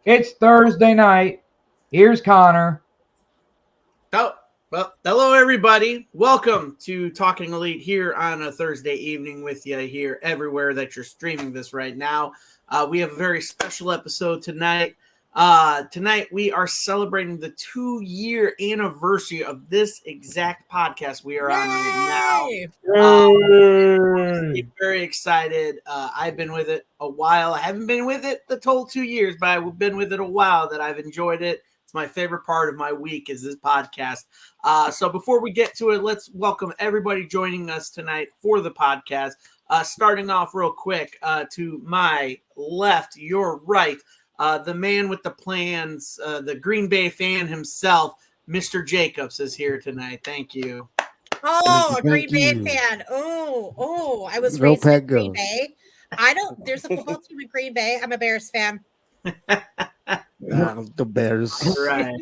It's Thursday night. Here's Connor. Oh, well, hello, everybody. Welcome to Talking Elite here on a Thursday evening with you here everywhere that you're streaming this right now. We have a very special episode tonight. Tonight, we are celebrating the 2-year anniversary of this exact podcast we are on right now. Very excited. I've been with it a while. I haven't been with it the total 2 years, but I've been with it a while that I've enjoyed it. It's my favorite part of my week is this podcast. So before we get to it, let's welcome everybody joining us tonight for the podcast. Starting off real quick to my left, your right, the man with the plans, the Green Bay fan himself, Mr. Jacobs is here tonight. Thank you. Oh, a Green Bay fan. Oh, I was raised in Green Bay. There's a football team in Green Bay. I'm a Bears fan. The Bears. Right.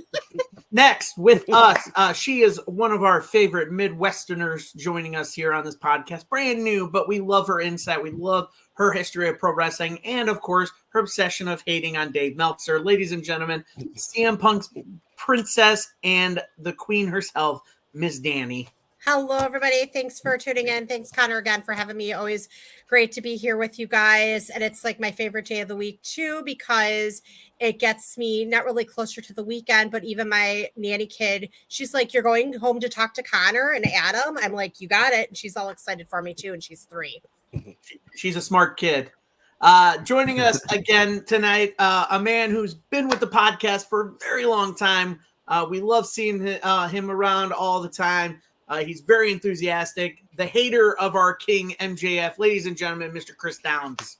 Next with us, she is one of our favorite Midwesterners joining us here on this podcast. Brand new, but we love her insight. We love her history of pro wrestling and, of course, her obsession of hating on Dave Meltzer. Ladies and gentlemen, CM Punk's princess and the queen herself, Miss Danny. Hello, everybody. Thanks for tuning in. Thanks, Connor, again, for having me. Always great to be here with you guys. And it's like my favorite day of the week, too, because it gets me not really closer to the weekend, but even my nanny kid, she's like, you're going home to talk to Connor and Adam? I'm like, you got it. And she's all excited for me, too. And she's 3. She's a smart kid. Joining us again tonight, a man who's been with the podcast for a very long time. We love seeing him around all the time. He's very enthusiastic. The hater of our king, MJF. Ladies and gentlemen, Mr. Chris Downs.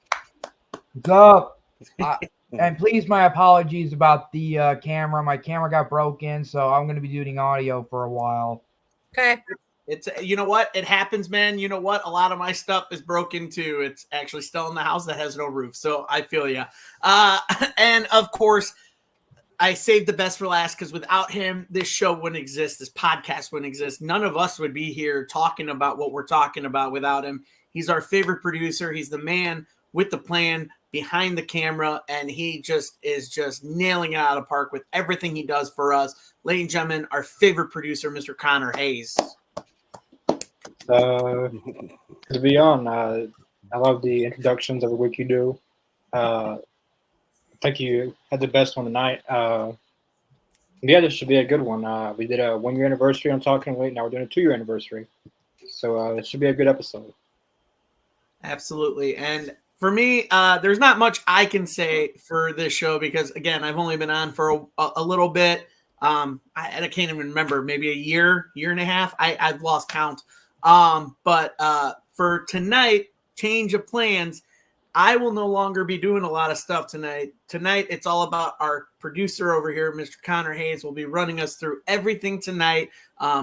What's up? And please, my apologies about the camera. My camera got broken, so I'm going to be doing audio for a while. Okay. It's, you know what? It happens, man. You know what? A lot of my stuff is broken, too. It's actually still in the house that has no roof, so I feel you. And, of course, I saved the best for last because without him, this show wouldn't exist. This podcast wouldn't exist. None of us would be here talking about what we're talking about without him. He's our favorite producer. He's the man with the plan behind the camera, and he just is just nailing it out of the park with everything he does for us. Ladies and gentlemen, our favorite producer, Mr. Connor Hayes. To be on, I love the introductions every week you do. I think you had the best one tonight. Yeah, this should be a good one. We did a 1-year anniversary on Talking Elite. Now we're doing a 2-year anniversary. So it should be a good episode. Absolutely. And for me, there's not much I can say for this show because, again, I've only been on for a little bit. I can't even remember, maybe a year and a half. I've lost count. But for tonight, change of plans. I will no longer be doing a lot of stuff tonight. Tonight, it's all about our producer over here, Mr. Connor Hayes, will be running us through everything tonight,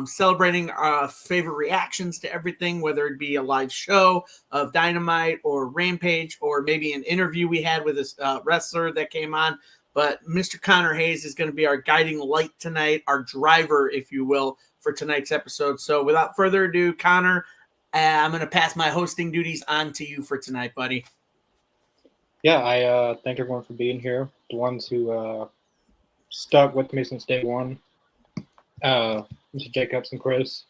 celebrating our favorite reactions to everything, whether it be a live show of Dynamite or Rampage or maybe an interview we had with a wrestler that came on. But Mr. Connor Hayes is going to be our guiding light tonight, our driver, if you will, for tonight's episode. So without further ado, Connor, I'm going to pass my hosting duties on to you for tonight, buddy. Yeah, I thank everyone for being here. The ones who stuck with me since day one. Mr. Jacobs and Chris.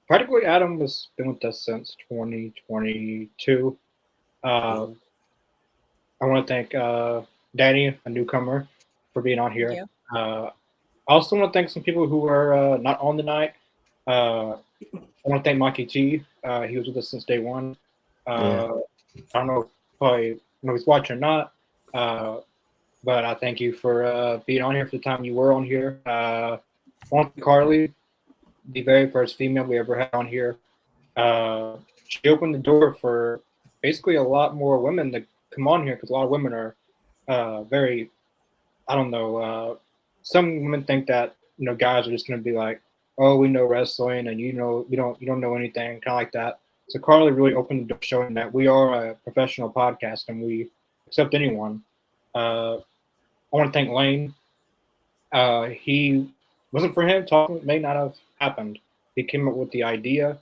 Practically Adam has been with us since 2022. I want to thank Danny, a newcomer, for being on here. I also want to thank some people who are not on the night. I want to thank Mikey T. He was with us since day one. I don't know if probably know if he's watching or not, but I thank you for being on here for the time you were on here. I want to thank Carly, the very first female we ever had on here. She opened the door for basically a lot more women to come on here because a lot of women are very, I don't know, some women think that, guys are just going to be like, oh, we know wrestling and you don't know anything, kind of like that. So Carly really opened the door showing that we are a professional podcast and we accept anyone. I want to thank Lane. He wasn't for him, talking may not have happened. He came up with the idea.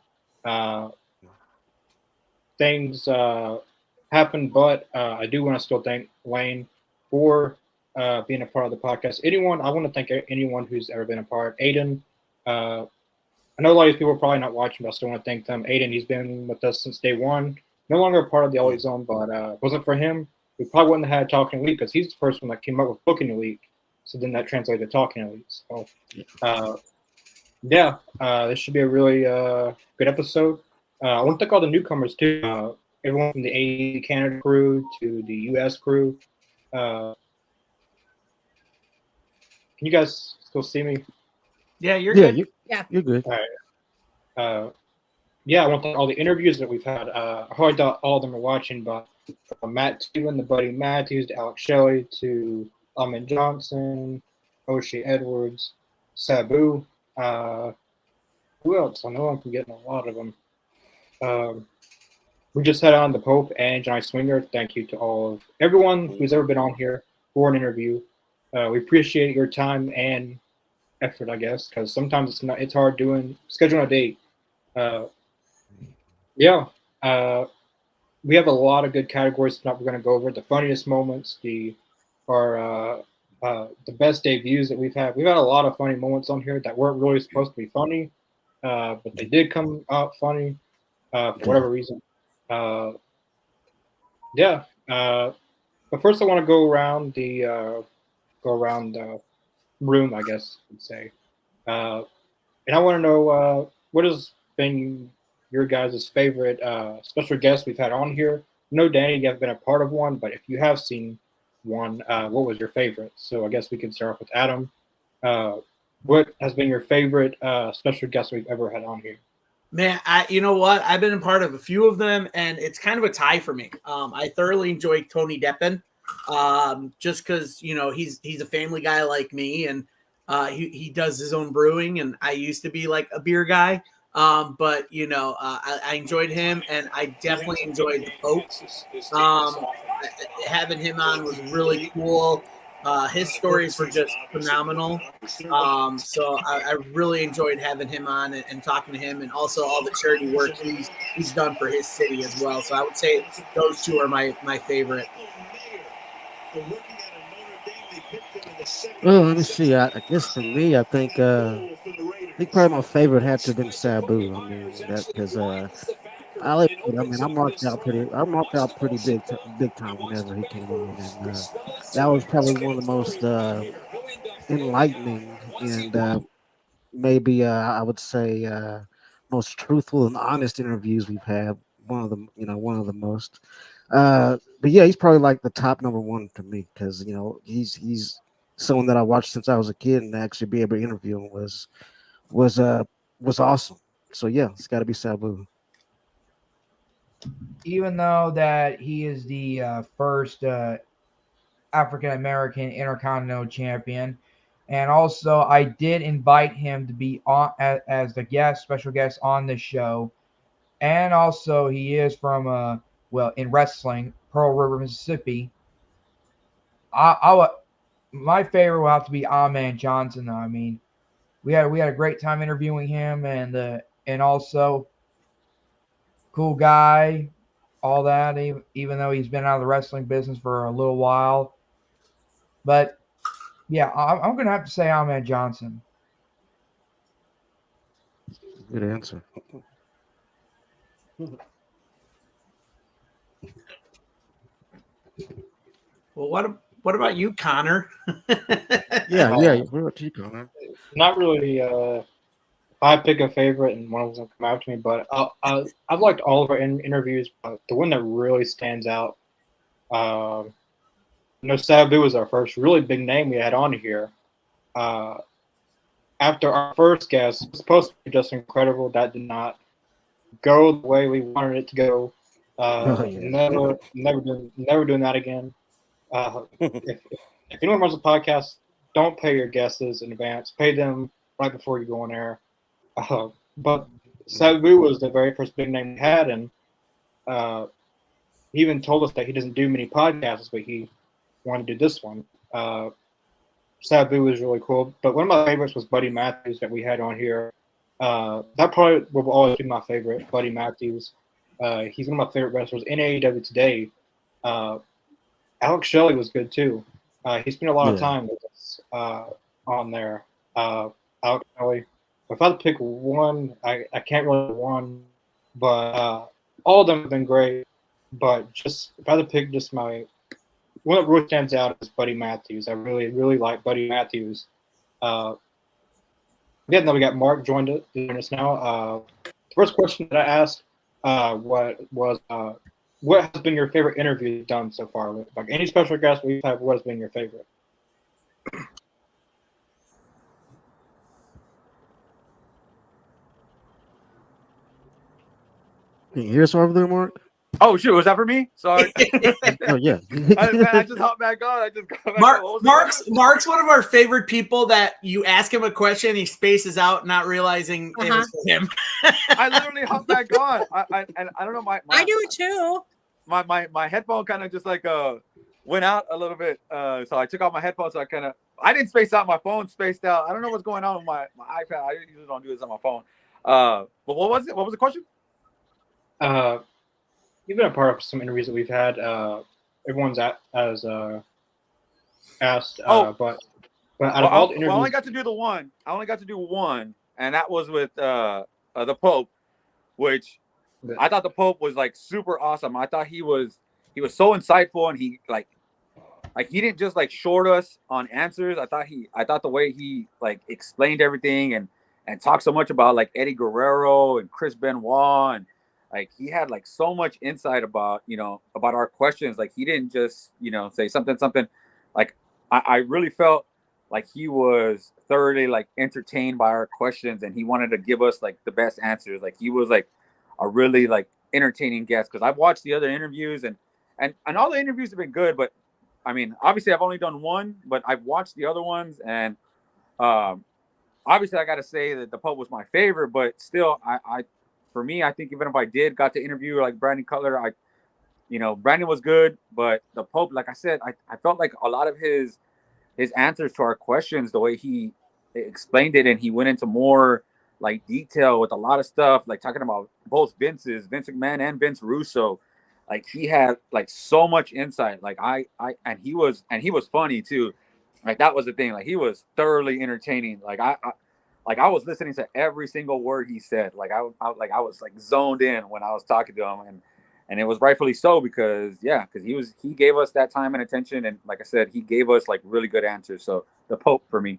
Things happened, but I do want to still thank Lane for being a part of the podcast. I want to thank anyone who's ever been a part. Aiden, I know a lot of people are probably not watching, but I still want to thank them. Aiden, he's been with us since day one. No longer a part of the Elite Zone, but if it wasn't for him, we probably wouldn't have had Talking Elite because he's the first one that came up with Booking Elite. So then that translated to Talking Elite. So, this should be a really good episode. I want to thank all the newcomers too. Everyone from the AEZ Canada crew to the US crew. Can you guys still see me? Yeah, you're good. You're good. All right. I want to thank all the interviews that we've had. I hope all of them are watching, but from Matt Steven, the Buddy Matthews, to Alex Shelley, to Ahmed Johnson, O'Shea Edwards, Sabu. Who else? I know I'm forgetting a lot of them. We just had on the Pope and Johnny Swinger. Thank you to everyone who's ever been on here for an interview. We appreciate your time and effort, I guess, because sometimes it's hard scheduling a date. We have a lot of good categories tonight. We're going to go over the funniest moments, the best debuts that we've had. We've had a lot of funny moments on here that weren't really supposed to be funny, but they did come out funny for whatever reason. But first I want to go around the room, I guess you'd say, and I want to know what has been your guys' favorite special guests we've had on here. No, Danny, you haven't been a part of one, but if you have seen one, what was your favorite? So I guess we can start off with Adam. What has been your favorite special guest we've ever had on here? Man, you know what? I've been a part of a few of them, and it's kind of a tie for me. I thoroughly enjoyed Tony Deppen, just because he's a family guy like me, and he does his own brewing, and I used to be like a beer guy. But I enjoyed him, and I definitely enjoyed the Pope. Having him on was really cool. His stories were just phenomenal. So I really enjoyed having him on and talking to him, and also all the charity work he's done for his city as well. So I would say those two are my favorite. Well, let me see. I guess for me, I think probably my favorite had to have been Sabu. I mean, that because I marked out pretty big time whenever he came on, and that was probably one of the most enlightening and maybe I would say most truthful and honest interviews we've had. One of the most. But yeah, he's probably like the top number one to me because he's someone that I watched since I was a kid, and to actually be able to interview him was awesome. So yeah, it's got to be Sabu. Even though that he is the first African American Intercontinental Champion, and also I did invite him to be on as the special guest on this show, and also he is from in wrestling, Pearl River, Mississippi. My favorite will have to be Ahmed Johnson, though. I mean, we had a great time interviewing him, and also cool guy, all that. Even though he's been out of the wrestling business for a little while, but yeah, I'm gonna have to say Ahmed Johnson. Good answer. Well, what about you, Connor? Yeah. What about you, Connor? Not really. If I pick a favorite and one of them come out to me, but I've liked all of our interviews. But the one that really stands out, Sabu was our first really big name we had on here. After our first guest, it was supposed to be just incredible. That did not go the way we wanted it to go. Never doing that again. If anyone runs a podcast, don't pay your guesses in advance. Pay them right before you go on air. But Sabu was the very first big name we had, and he even told us that he doesn't do many podcasts, but he wanted to do this one. Sabu was really cool. But one of my favorites was Buddy Matthews that we had on here. That probably will always be my favorite, Buddy Matthews. He's one of my favorite wrestlers in AEW today. Alex Shelley was good too. He spent a lot of Yeah. time with us on there. Alex Kelly. If I had to pick one, I can't really pick one, but all of them have been great. But just if I had to pick just my one that really stands out is Buddy Matthews. I really, really like Buddy Matthews. Then we got Mark joined us now. The first question that I asked what has been your favorite interview you've done so far? Like any special guest we've had, what has been your favorite? Can you hear us over there, Mark? Oh shoot, was that for me? Sorry. Oh yeah. I just hopped back on. I just got back on. What was the Mark's one of our favorite people that you ask him a question, he spaces out, not realizing it was for him. I literally hopped back on. I don't know I do it too. My headphone kind of just like went out a little bit. So I took off my headphones. So I didn't space out. My phone spaced out. I don't know what's going on with my iPad. I usually don't do this on my phone. But what was it? What was the question? You've been a part of some interviews that we've had. Everyone's asked, but out of all the interviews, I only got to do the one. I only got to do one, and that was with the Pope, which I thought the Pope was like super awesome. I thought he was so insightful, and he like he didn't just like short us on answers. I thought the way he like explained everything and talked so much about like Eddie Guerrero and Chris Benoit, and like he had like so much insight about about our questions. Like he didn't just say something. Like I really felt like he was thoroughly like entertained by our questions, and he wanted to give us like the best answers. Like he was like a really like entertaining guest, because I've watched the other interviews and all the interviews have been good, but I mean obviously I've only done one, but I've watched the other ones, and obviously I got to say that the Pope was my favorite, but still for me, I think even if I got to interview like Brandon Cutler, Brandon was good, but the Pope, like I said, I felt like a lot of his answers to our questions, the way he explained it, and he went into more like detail with a lot of stuff, like talking about both Vince McMahon and Vince Russo. Like he had like so much insight. Like and he was funny too. Like that was the thing. Like he was thoroughly entertaining. Like I was listening to every single word he said. Like I was like zoned in when I was talking to him, and it was rightfully so, because he gave us that time and attention, and like I said, he gave us like really good answers. So the Pope for me.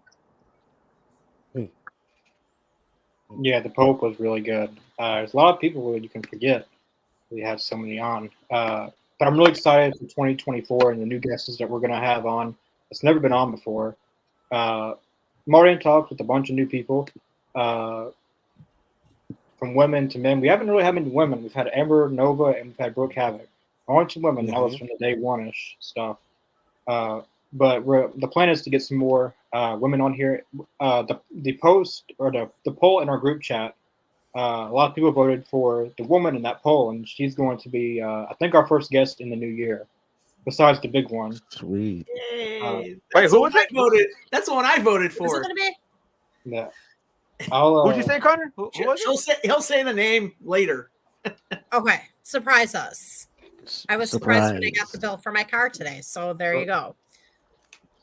Yeah, the Pope was really good. There's a lot of people who you can forget. We have so many on, but I'm really excited for 2024 and the new guests that we're gonna have on. It's never been on before. Martin talked with a bunch of new people, from women to men. We haven't really had many women. We've had Amber Nova and we've had Brooke Havoc. Only two women. That was from the day one-ish stuff. But the plan is to get some more women on here. The post or the poll in our group chat, a lot of people voted for the woman in that poll, and she's going to be, I think, our first guest in the new year, besides the big one. Sweet. Yay. Wait, who was it? That's the one I voted Who's for. it gonna be? Yeah. Who'd you say, Connor? Who was it? He'll say the name later. Okay, surprise us. I was surprised when I got the bill for my car today. So there you go.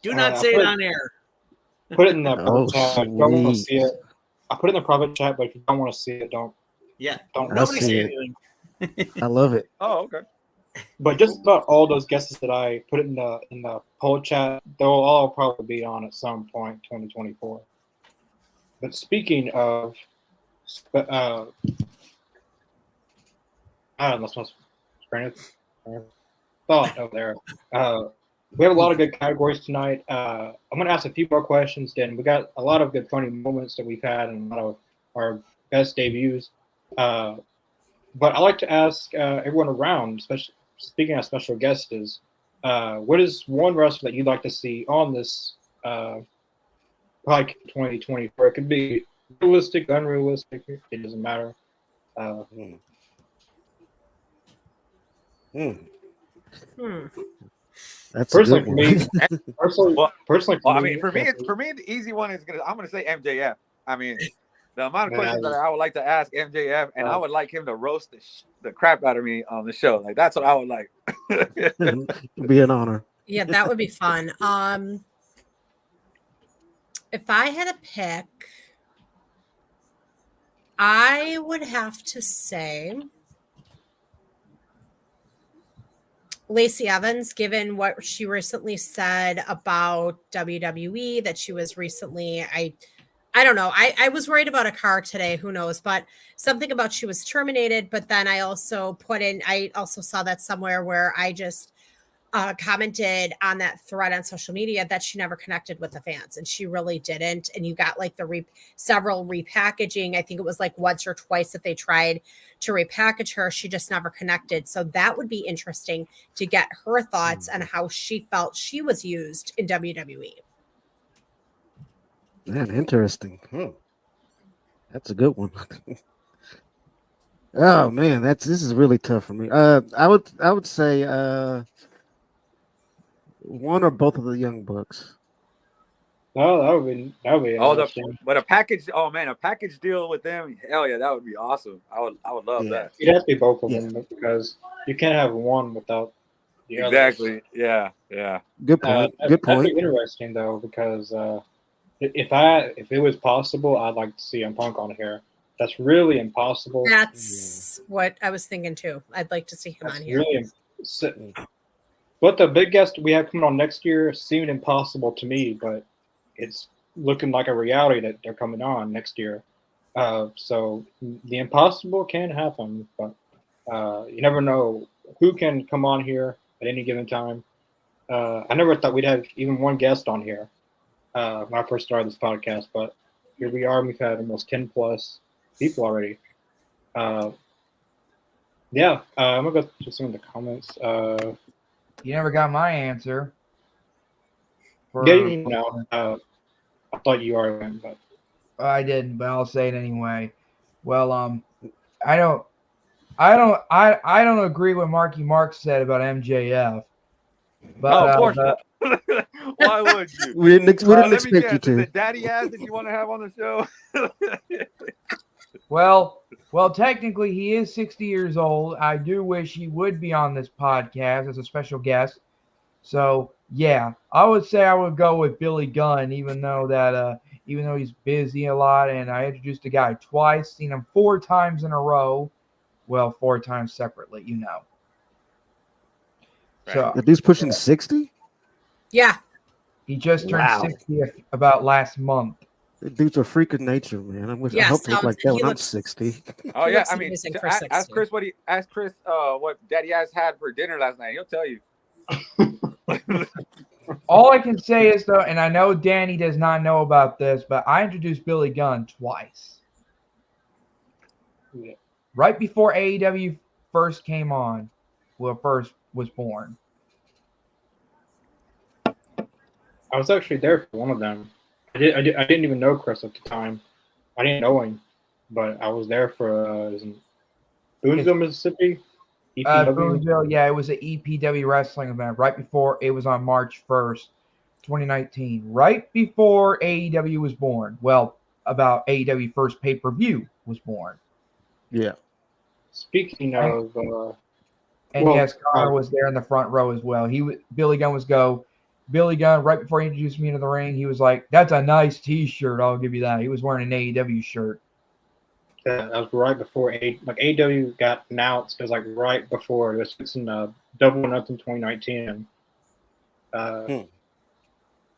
Do not say it on air. Put it in the private chat. If you don't want to sweet. see it, I put it in the private chat, but if you don't want to see it, don't. Yeah. Don't. Nobody see say it. anything. I love it. Oh, okay. But just about all those guests that I put in the poll chat, they'll all probably be on at some point 2024. But speaking of, I don't know, my train of thought over there. We have a lot of good categories tonight. I'm going to ask a few more questions. Then we got a lot of good funny moments that we've had and a lot of our best debuts. But I like to ask everyone around, especially speaking of special guests, is what is one wrestler that you'd like to see on this podcast 2024? It could be realistic, unrealistic. It doesn't matter. That's Personally, a for good me, one. personally, Well, I mean, for me, the easy one is I'm gonna say MJF. I mean, the amount of questions that I would like to ask MJF, and I would like him to roast the crap out of me on the show. Like that's what I would like. It'd be an honor. Yeah, that would be fun. If I had a pick, I would have to say Lacey Evans, given what she recently said about WWE, that she was recently, I don't know. I was worried about a car today. Who knows? But something about she was terminated. But then I also I also saw that somewhere where I just commented on that thread on social media that she never connected with the fans, and she really didn't. And you got like the several repackaging. I think it was like once or twice that they tried to repackage her. She just never connected. So that would be interesting to get her thoughts on how she felt she was used in WWE. Man, interesting. That's a good one. Oh man, this is really tough for me. I would say one or both of the Young Bucks. Oh, that would be Oh, interesting. but a package. Oh man, a package deal with them. Hell yeah, that would be awesome. I would love that. It has to be both of Yeah. them because you can't have one without the other. Exactly. Yeah. Yeah. Good point. Good That'd point. be interesting though because if it was possible, I'd like to see CM Punk on here. That's really impossible. That's what I was thinking too. I'd like to see him That's on here. really but the big guest we have coming on next year seemed impossible to me, but it's looking like a reality that they're coming on next year. So the impossible can happen, but you never know who can come on here at any given time. I never thought we'd have even one guest on here when I first started this podcast, but here we are. We've had almost 10 plus people already. I'm gonna go to some of the comments. You never got my answer. I thought you already went, but I didn't, but I'll say it anyway. Well, I don't agree with Marky Mark said about MJF. But of course not. Why would you? We didn't expect you Is to. it Daddy Ass that you want to have on the show? Well, technically he is 60 years old. I do wish he would be on this podcast as a special guest. So yeah, I would say I would go with Billy Gunn, even though he's busy a lot, and I introduced the guy twice, seen him 4 times in a row. Well, 4 times separately, you know. Right. So The dude's pushing 60? Yeah. he just turned Wow. 60 about last month. The dude's a freak of nature, man. I Yeah, hope to look like that he when I'm looks- 60. Oh He yeah, looks I mean, amazing for ask 60. Chris what Daddy Ass had for dinner last night. He'll tell you. All I can say is though, and I know Danny does not know about this, but I introduced Billy Gunn twice. Yeah. Right before AEW first came on, first was born. I was actually there for one of them. I didn't even know Chris at the time. I didn't know him, but I was there for Boonville, Mississippi. EPW. Boonville, yeah, it was an EPW wrestling event right before it was on March 1st, 2019, right before AEW was born. Well, about AEW first pay-per-view was born. Yeah. Speaking of, And well, yes, Connor was there in the front row as well. Billy Gunn, right before he introduced me into the ring, he was like, "That's a nice T-shirt. I'll give you that." He was wearing an AEW shirt. that was right before AEW got announced. It was like right before it was fixing Double or Nothing 2019.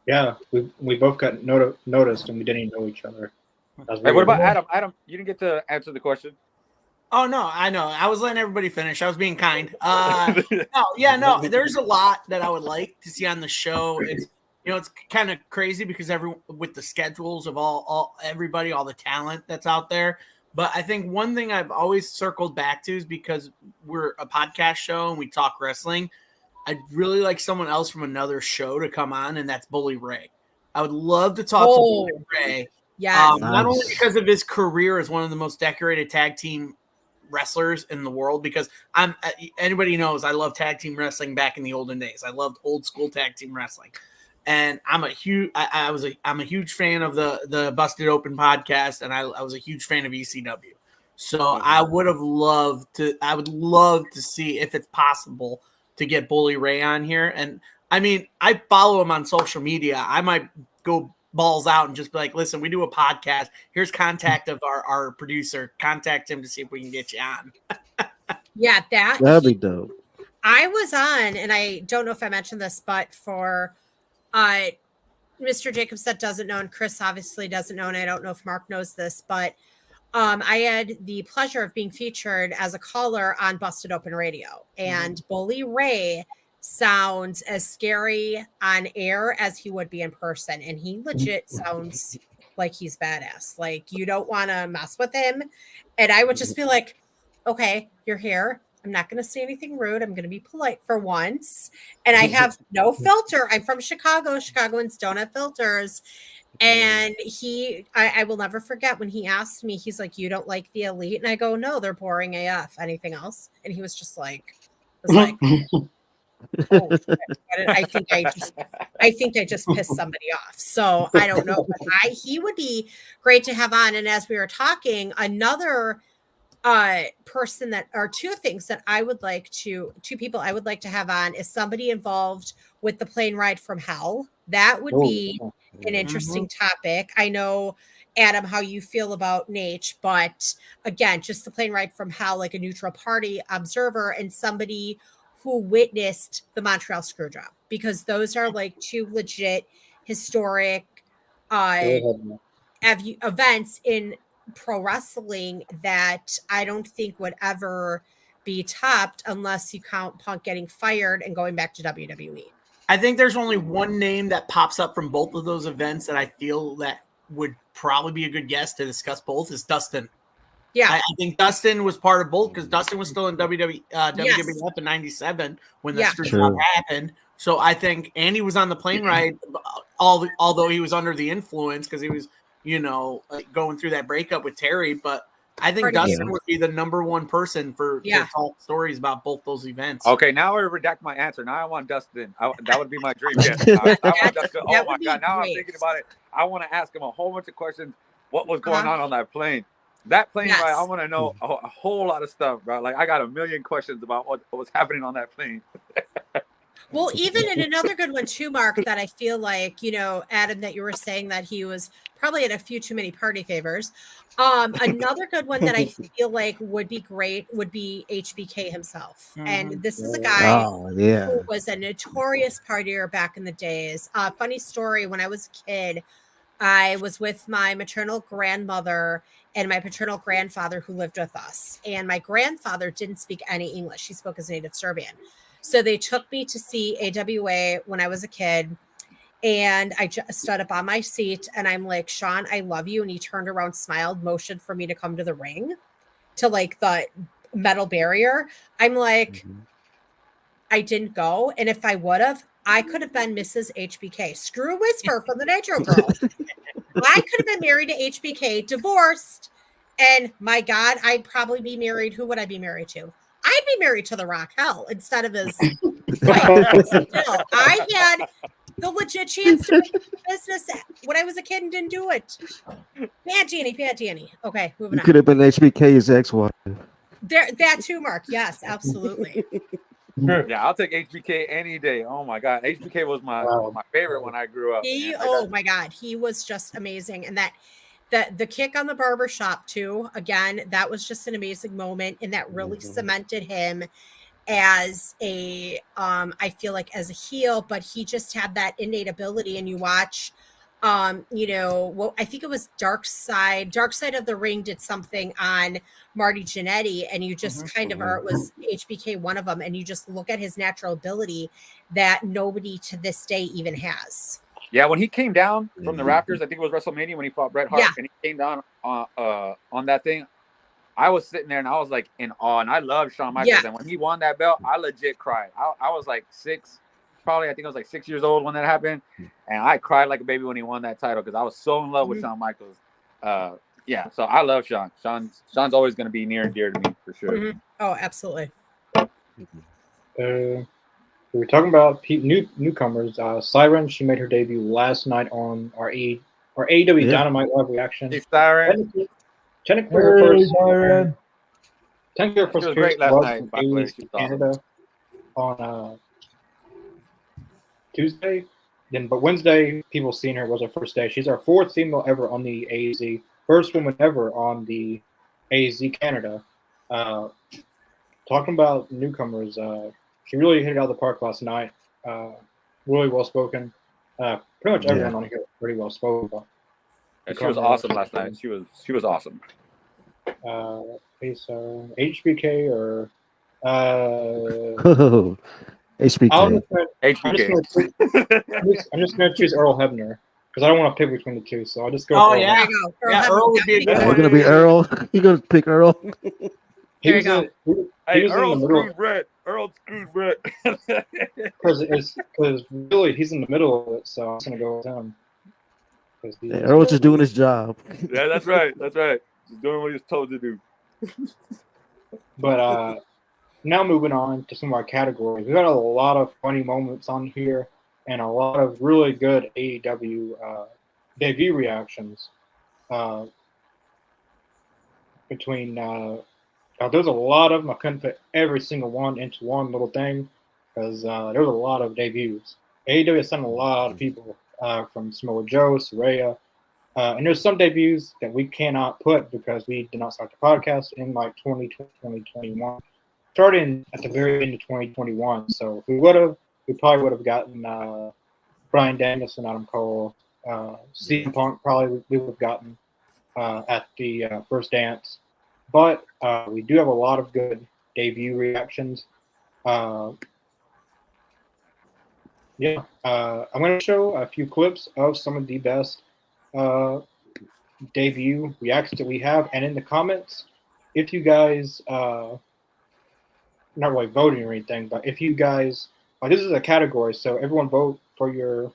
Yeah, we both got noticed and we didn't even know each other. Hey, what about Adam? Adam, you didn't get to answer the question. Oh no, I know. I was letting everybody finish. I was being kind. No. There's a lot that I would like to see on the show. It's kind of crazy because with the schedules of all everybody, all the talent that's out there. But I think one thing I've always circled back to is because we're a podcast show and we talk wrestling. I'd really like someone else from another show to come on, and that's Bully Ray. I would love to talk to Bully Ray. Yes. Not only because of his career as one of the most decorated tag team wrestlers in the world, because anybody knows I love tag team wrestling back in the olden days. I loved old school tag team wrestling. And I'm a huge fan of the Busted Open podcast, and I was a huge fan of ECW. So I would love to see if it's possible to get Bully Ray on here. And I mean, I follow him on social media. I might go balls out and just be like, listen, we do a podcast. Here's contact of our producer. Contact him to see if we can get you on. Yeah, That'd be dope. I was on, and I don't know if I mentioned this, but for Mr. Jacobs that doesn't know, and Chris obviously doesn't know, and I don't know if Mark knows this, but I had the pleasure of being featured as a caller on Busted Open Radio, and Bully Ray sounds as scary on air as he would be in person, and he legit sounds like he's badass. Like, you don't want to mess with him. And I would just be like, okay, you're here. I'm not going to say anything rude. I'm going to be polite for once. And I have no filter. I'm from Chicago. Chicagoans don't have filters. And I will never forget when he asked me, he's like, you don't like the Elite? And I go, no, they're boring AF. Anything else? And he was just like, oh, I think I just pissed somebody off. So I don't know. But he would be great to have on. And as we were talking, another person that are two people I would like to have on is somebody involved with the plane ride from hell. That would be an interesting topic. I know, Adam, how you feel about Nate, but again, just the plane ride from hell, like a neutral party observer and somebody who witnessed the Montreal Screwjob, because those are like two legit historic events in pro wrestling that I don't think would ever be topped unless you count Punk getting fired and going back to WWE. I think there's only one name that pops up from both of those events that I feel that would probably be a good guest to discuss both is Dustin. Yeah, I think Dustin was part of both because Dustin was still in WWF in '97 when the Screwjob happened. So I think Andy was on the plane ride, although he was under the influence because he was, going through that breakup with Terry. But I think Dustin would be the number one person to talk stories about both those events. Okay, now I redact my answer. Now I want Dustin. That would be my dream guest. I want Dustin. Oh my God! Now I'm thinking about it. I want to ask him a whole bunch of questions. What was going on that plane? That plane ride, I want to know a whole lot of stuff, bro. Like, I got a million questions about what was happening on that plane. Well, even in another good one too, Mark, that I feel like, Adam, that you were saying that he was probably at a few too many party favors. Another good one that I feel like would be great would be HBK himself. And this is a guy who was a notorious partier back in the days. Funny story, when I was a kid, I was with my maternal grandmother and my paternal grandfather who lived with us. And my grandfather didn't speak any English. He spoke as native Serbian. So they took me to see AWA when I was a kid. And I just stood up on my seat and I'm like, Sean, I love you. And he turned around, smiled, motioned for me to come to the ring, to like the metal barrier. I'm like, I didn't go. And if I would have, I could have been Mrs. HBK. Screw Whisper from the Nitro Girl. I could have been married to HBK, divorced. And my God, I'd probably be married. Who would I be married to? I'd be married to the Rock Hell instead of his wife. Still, I had the legit chance to make business when I was a kid and didn't do it. Bad Danny. Okay, moving on. Could have been HBK's ex-wife. That too, Mark. Yes, absolutely. Yeah, I'll take HBK any day. Oh my God, HBK was my favorite when I grew up. My God, he was just amazing, and the kick on the barbershop too. Again, that was just an amazing moment, and that really cemented him as a I feel like as a heel, but he just had that innate ability. And you watch I think it was Dark Side of the Ring did something on Marty Jannetty, and you just or it was HBK, one of them, and you just look at his natural ability that nobody to this day even has. Yeah, when he came down from the Raptors, I think it was WrestleMania when he fought Bret Hart, and he came down on that thing. I was sitting there and I was like in awe, and I love Shawn Michaels. And when he won that belt, I legit cried. I was like I think I was like 6 years old when that happened, and I cried like a baby when he won that title because I was so in love with Shawn Michaels. So I love Shawn. Shawn's always going to be near and dear to me for sure. Oh, absolutely. We were talking about newcomers. Siren, she made her debut last night on our AEW Dynamite Live Reaction. Hey, Siren. Technically her first great last night, by the way. Canada on Tuesday. But Wednesday, people seen her was her first day. She's our fourth female ever on the AEZ, first woman ever on the AEZ Canada. Talking about newcomers, she really hit it out of the park last night. Really well spoken. Pretty much everyone on here was pretty well spoken. She was awesome last night. She was awesome. So HBK or HBK. I'm just gonna choose Earl Hebner because I don't want to pick between the two. So I'll just go. Oh Earl yeah, There you go. yeah. Earl would be a good You're one. gonna be Earl. You're gonna pick Earl. He There was you go. he Hey, was in the Earl middle screwed Brett. Earl screwed Brett. because really he's in the middle of it. So I'm gonna go with him. Hey, Earl's just doing his job. Yeah, that's right. That's right. Just doing what he was told to do. But now moving on to some of our categories, we got a lot of funny moments on here and a lot of really good AEW debut reactions. There's a lot of them. I couldn't fit every single one into one little thing because there was a lot of debuts. AEW has sent a lot of people from Samoa Joe, Saraya, and there's some debuts that we cannot put because we did not start the podcast in like 2021, starting at the very end of 2021. So if we probably would have gotten Bryan Danielson, Adam Cole, CM Punk probably we would have gotten at the first dance. But we do have a lot of good debut reactions. I'm going to show a few clips of some of the best debut reactions that we have. And in the comments, if you guys, not really voting or anything, but if you guys, this is a category, so everyone vote for your,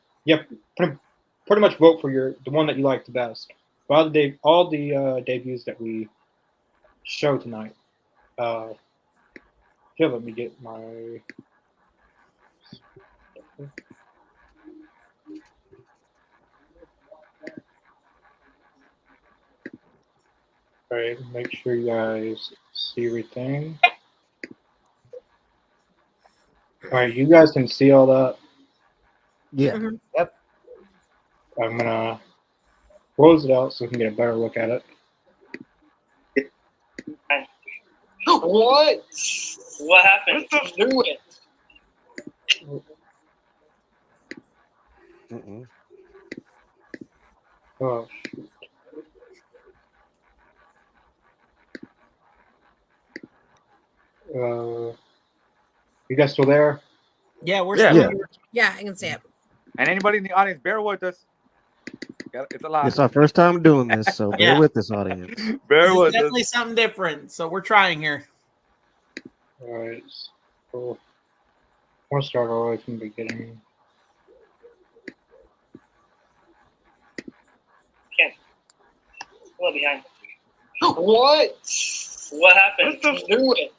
pretty much vote for the one that you like the best. For all the debuts that we show tonight. Let me get my. All right, make sure you guys see everything. All right, you guys can see all that. Yeah. Mhm. Yep. I'm gonna close it out so we can get a better look at it. What? What happened? I knew it. Oh, shoot. You guys still there? Yeah, we're Yeah. still Yeah. here. Yeah, I can see it. And anybody in the audience, bear with us. It's a lot. It's our first time doing this, so bear Yeah. with this audience. Bear This is with us. definitely something different, so we're trying here. All right. So, I want to start all the way from the beginning. Well, behind. What? What happened? I knew it.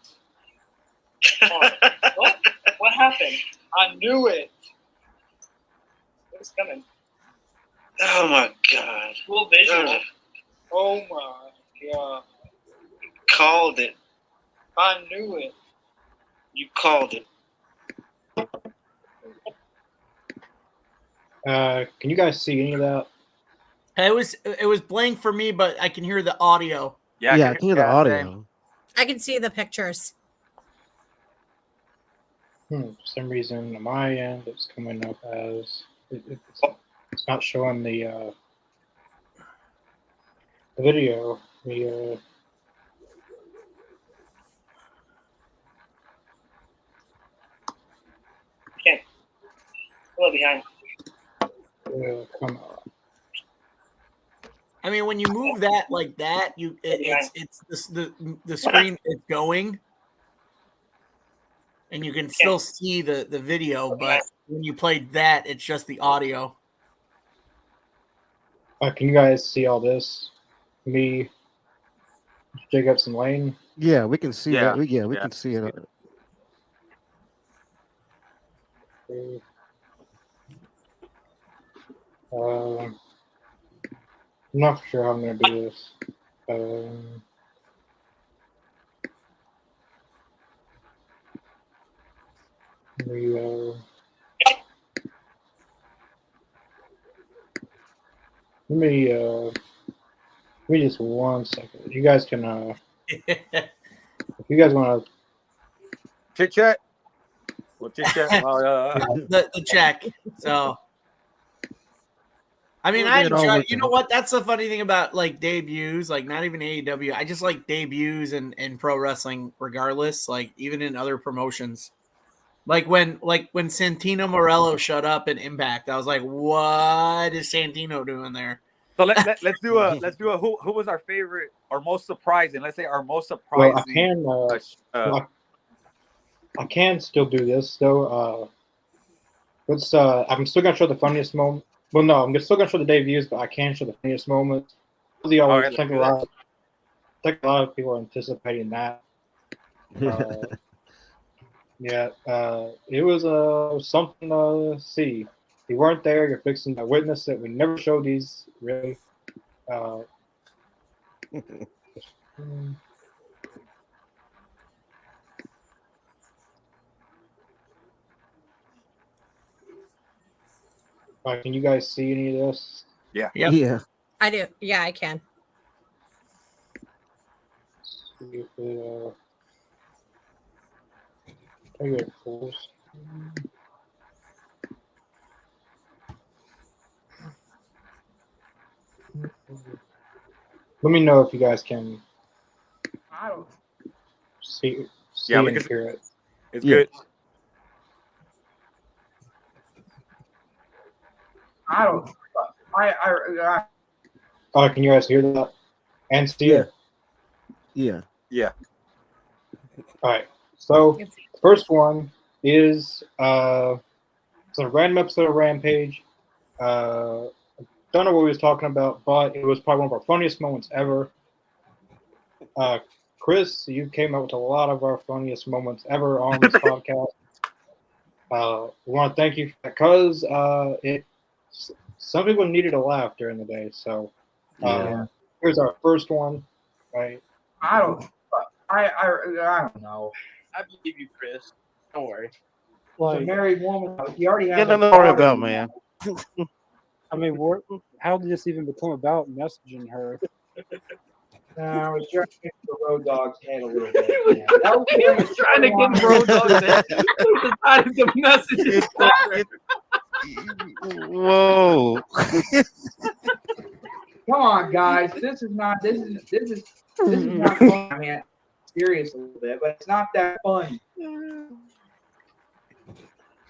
What? What happened? I knew it. What's coming? Oh my god. Full visual. Oh my god. Called it. I knew it. You called it. Can you guys see any of that? It was blank for me, but I can hear the audio. Yeah, I can hear the audio. I can see the pictures. For some reason, on my end, it's coming up as it's not showing the video. Well, behind. Come on. I mean, when you move that like that, the screen is going, and you can still see the video. But when you played that, it's just the audio. Can you guys see all this? Me, Jacobs, and Lane. Yeah, we can see Yeah. that. We Yeah. can see it. I'm not for sure how I'm going to do this. Give me just 1 second. You guys can if you guys want to. Chit chat. Well, chit chat. the check. So, I mean, We'll I get on enjoy. with You know it. what? That's the funny thing about like debuts. Like not even AEW. I just like debuts in pro wrestling, regardless. Like even in other promotions. Like when Santino Morello showed up in Impact, I was like, "What is Santino doing there?" So let's do a who was our favorite or most surprising? Let's say our most Well, surprising. I can still do this though. Let's. I'm still gonna show the funniest moment. Well, no, I'm still gonna show the debuts, but I can show the funniest moments. I always think a lot of people are anticipating that. Yeah, it was something to see. If you weren't there, you're fixing to witness it. We never show these really. Can you guys see any of this? Yeah. Yep. Yeah. I do. Yeah, I can. See if it, I get it first. Let me know if you guys can see Yeah, we and can- hear it. It's Yeah. good. Can you guys hear that and see it? Yeah. Yeah. All right. So the first one is it's a random episode of Rampage. Don't know what we was talking about, but it was probably one of our funniest moments ever. Chris, you came up with a lot of our funniest moments ever on this podcast. We want to thank you because some people needed a laugh during the day. So here's our first one. Right. I don't know. I believe you, Chris. Don't worry. It's a Like, married woman. He already has Get a nothing to worry daughter. about, man. I mean, how did this even become about messaging her? I was trying to get the Road Dog's head a little bit. Yeah. That was He was trying to get Road Dogg's head. He decided to message his Whoa. Come on, guys. This is not not funny. I mean, serious a little bit, but it's not that funny.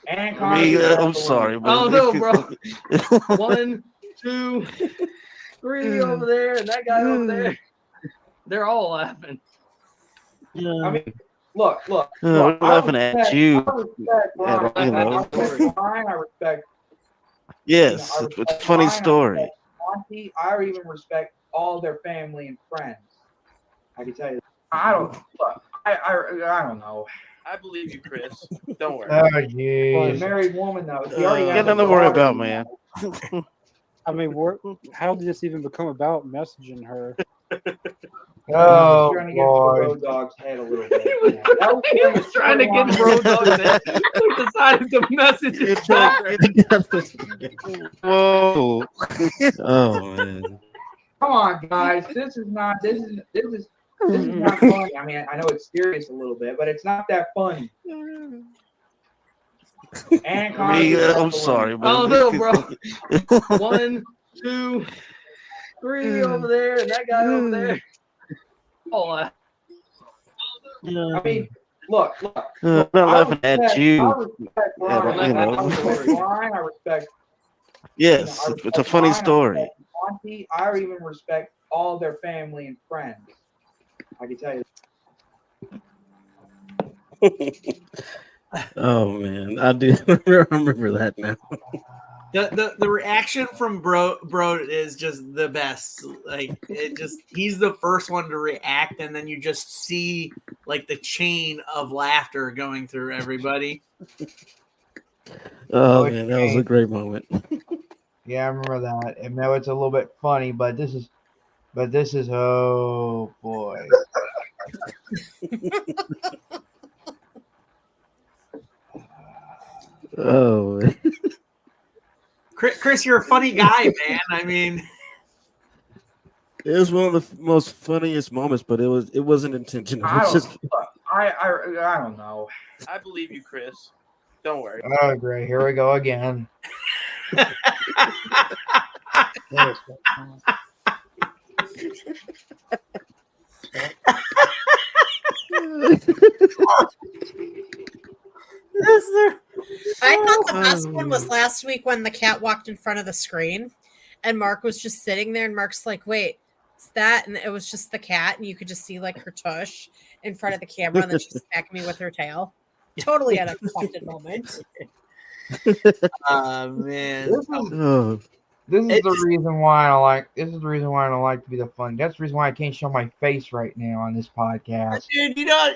And I'm sorry, but Oh no, bro. 1, 2, 3 over there, and that guy over there. They're all laughing. I mean, look. I'm laughing at you. I respect Brian. You know. I respect Brian. I respect. Yes, I it's a respect funny Brian, I story. respect Monty. I even respect all their family and friends. I can tell you. I don't know. I believe you, Chris. Don't worry. Oh, jeez. Well, A married woman, though. He already has Get a nothing to worry daughter. about, man. I mean, how did this even become about messaging her? Oh, trying to get the Road Dog's head a little bit. Yeah. That was He was trying to get Road Dogg's head. He decided to message his daughter. Whoa. Oh man. Come on, guys. This is not funny. I mean, I know it's serious a little bit, but it's not that funny. And I'm sorry, but Oh no, bro. 1, 2, 3 over there, and that guy over there. All laughing. I mean, look. I'm not laughing at you. I respect Brian. You know. I respect Brian. I respect. Yes, it's a funny story. Monty. I even respect all their family and friends. I can tell you. Oh man, I do remember that now. The reaction from bro is just the best. Like he's the first one to react, and then you just see like the chain of laughter going through everybody. Oh man, that was a great moment. Yeah, I remember that. And now it's a little bit funny, but this is oh boy. Oh. Chris, you're a funny guy, man. I mean, It was one of the most funniest moments, but it wasn't intentional. I It's don't. just I don't know. I believe you, Chris. Don't worry. Oh, great. Here we go again. I thought the best one was last week when the cat walked in front of the screen and Mark was just sitting there and Mark's like, wait, it's that. And it was just the cat. And you could just see like her tush in front of the camera. And then she's smacking me with her tail. Totally unexpected moment. Man. This is the reason why I don't like. This is the reason why I don't like to be the fun. That's the reason why I can't show my face right now on this podcast. Dude, you know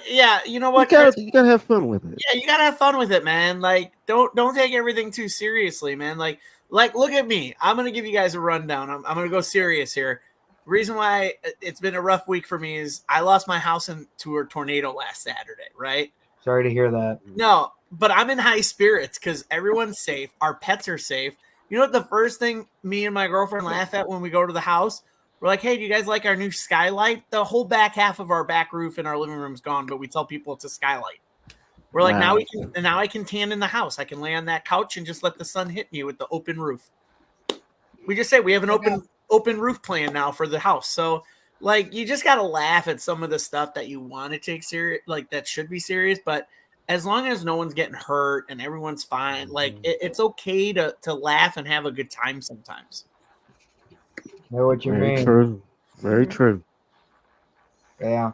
what? You gotta have fun with it. Yeah, you gotta have fun with it, man. Like, don't take everything too seriously, man. Like look at me. I'm gonna give you guys a rundown. I'm gonna go serious here. Reason why it's been a rough week for me is I lost my house into a tornado last Saturday, right? Sorry to hear that. No, but I'm in high spirits because everyone's safe. Our pets are safe. You know what the first thing me and my girlfriend laugh at when we go to the house? We're like, hey, do you guys like our new skylight? The whole back half of our back roof in our living room is gone, but we tell people it's a skylight. We're like, now I can tan in the house. I can lay on that couch and just let the sun hit me with the open roof. We just say we have an open roof plan now for the house. So like, you just got to laugh at some of the stuff that you want to take serious, like that should be serious, but as long as no one's getting hurt and everyone's fine, like it's okay to laugh and have a good time sometimes. Know what you Very mean? true. Very true. Yeah.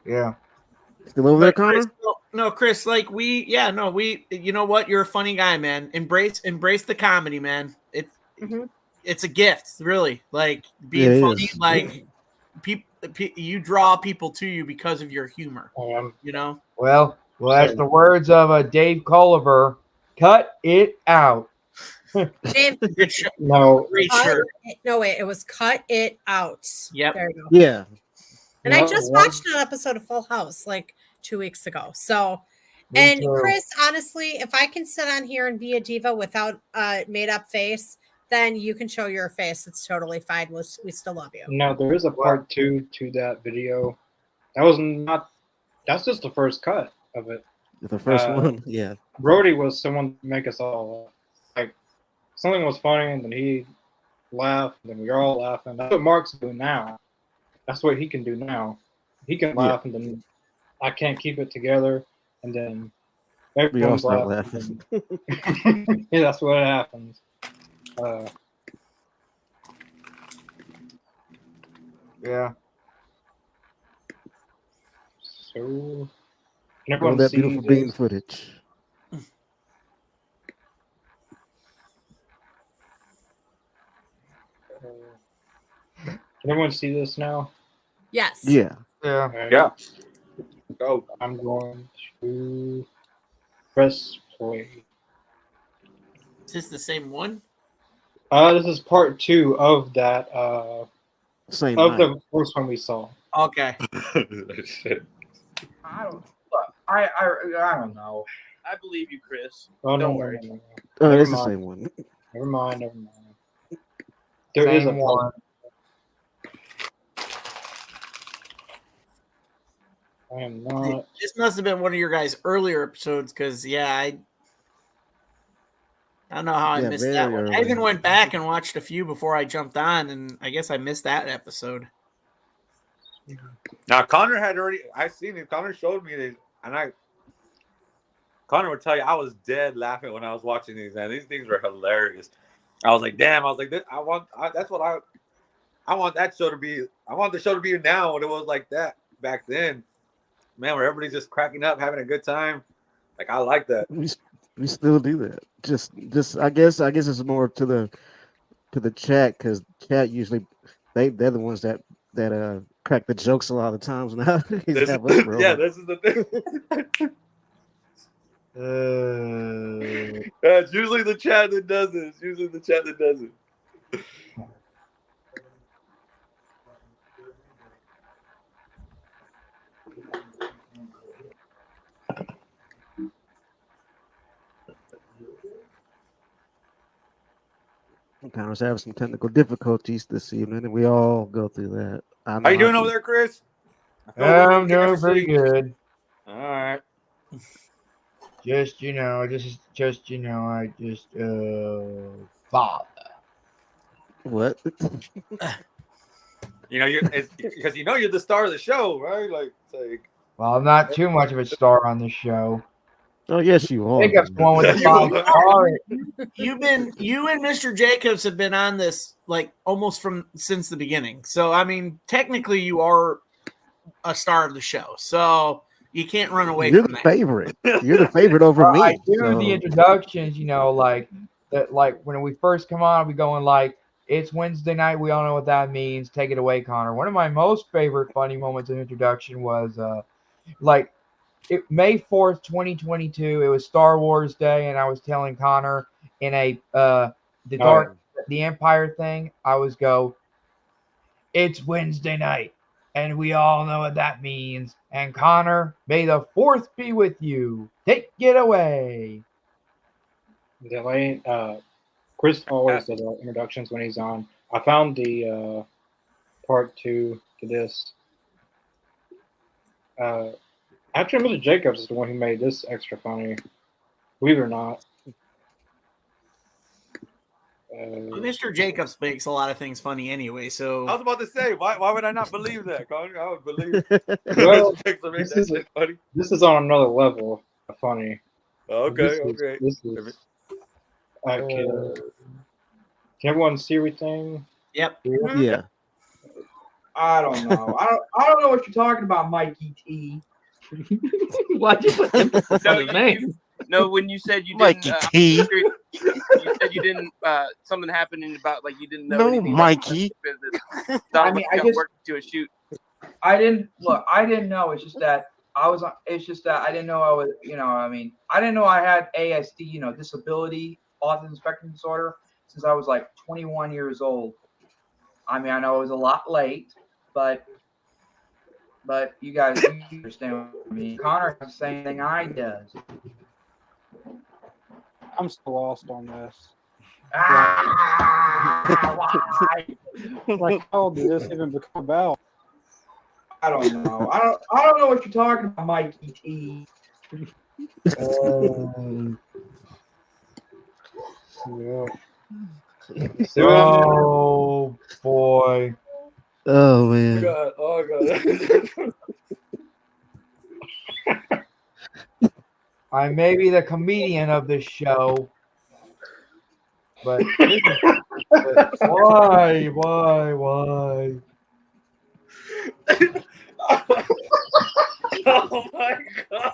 Yeah. Still over there, Connor? Chris, no, Chris, like you know what? You're a funny guy, man. Embrace the comedy, man. It's a gift, really. Like being funny, like people, you draw people to you because of your humor. You know. Well, that's the words of Dave Culliver. Cut it out. Dave, No, wait, it was cut it out. Yep. There you go. Yeah. And I just watched an episode of Full House like 2 weeks ago. So, and Chris, honestly, if I can sit on here and be a diva without a made up face, then you can show your face. It's totally fine. We still love you. No, there is a part 2 to that video. That's just the first cut of it. The first one, yeah. Brody was someone to make us all like something was funny, and then he laughed, and then we were all laughing. That's what Mark's doing now. That's what he can do now. He can laugh, and then I can't keep it together, and then everyone's laughing. Yeah, that's what happens. Yeah. So, all that beautiful bean footage. Can everyone see this now? Yes. Yeah. Yeah. Right. Yeah. Go. I'm going to press play. Is this the same one? This is part 2 of that. Same of night. the first one we saw. Okay. Shit. I don't know. I believe you, Chris. Oh, Don't no, worry. no. Oh, Never it's the mind. same one. Never mind. There is a Same one. I am not. This must have been one of your guys' earlier episodes because, I don't know how I missed that one. I even went back and watched a few before I jumped on, and I guess I missed that episode. Now Connor had already. I seen it. Connor showed me this, and Connor would tell you I was dead laughing when I was watching these. Man, these things were hilarious. I was like, damn. I was like, that's what I want that show to be. I want the show to be now when it was like that back then. Man, where everybody's just cracking up, having a good time. Like I like that. We still do that. Just I guess it's more to the chat because chat usually they're the ones that crack the jokes a lot of times now. This is the thing. It's usually the chat that does it. Connor's having some technical difficulties this evening, and we all go through that. How you doing over there, Chris? I'm doing pretty good. All right. Just father. What? It's because you're the star of the show, right? Like, it's like. Well, I'm not too much of a star on this show. Oh yes, you are. Jacob's one with the 5 star. You and Mr. Jacobs have been on this like almost since the beginning. So I mean, technically, you are a star of the show. So you can't run away You're from the that. favorite. You're the favorite over me. I do so. the introductions, like that. Like when we first come on, we going like, "It's Wednesday night." We all know what that means. Take it away, Connor. One of my most favorite funny moments of introduction was May 4th, 2022. It was Star Wars Day, and I was telling Connor in the Empire thing. I was it's Wednesday night, and we all know what that means. And Connor, may the 4th be with you. Take it away. Chris always does our introductions when he's on. I found the part 2 to this. Actually, Mr. Jacobs is the one who made this extra funny. Believe it or not. Mr. Jacobs makes a lot of things funny anyway. So I was about to say, why would I not believe that, Connor? I would believe. Well, funny. This is on another level of funny. Okay. This is okay. Can everyone see everything? Yep. Yeah. I don't know. I don't know what you're talking about, Mikey T. Why'd you put emphasis on his name? No, when you said you Mikey didn't, T. you said you didn't. Something happening about like you didn't know No, anything. Mikey. About I mean, I just work to a shoot. I didn't know. It's just that I didn't know I was. I didn't know I had ASD. Disability autism spectrum disorder since I was like 21 years old. I mean, I know it was a lot late, but you guys understand what I mean. Connor has the same thing I does. I'm still lost on this. Why? Like, how did this even become about? I don't know. I don't know what you're talking about, Mikey T. Oh boy. Oh man. Oh god. I may be the comedian of this show, but why? Oh my god.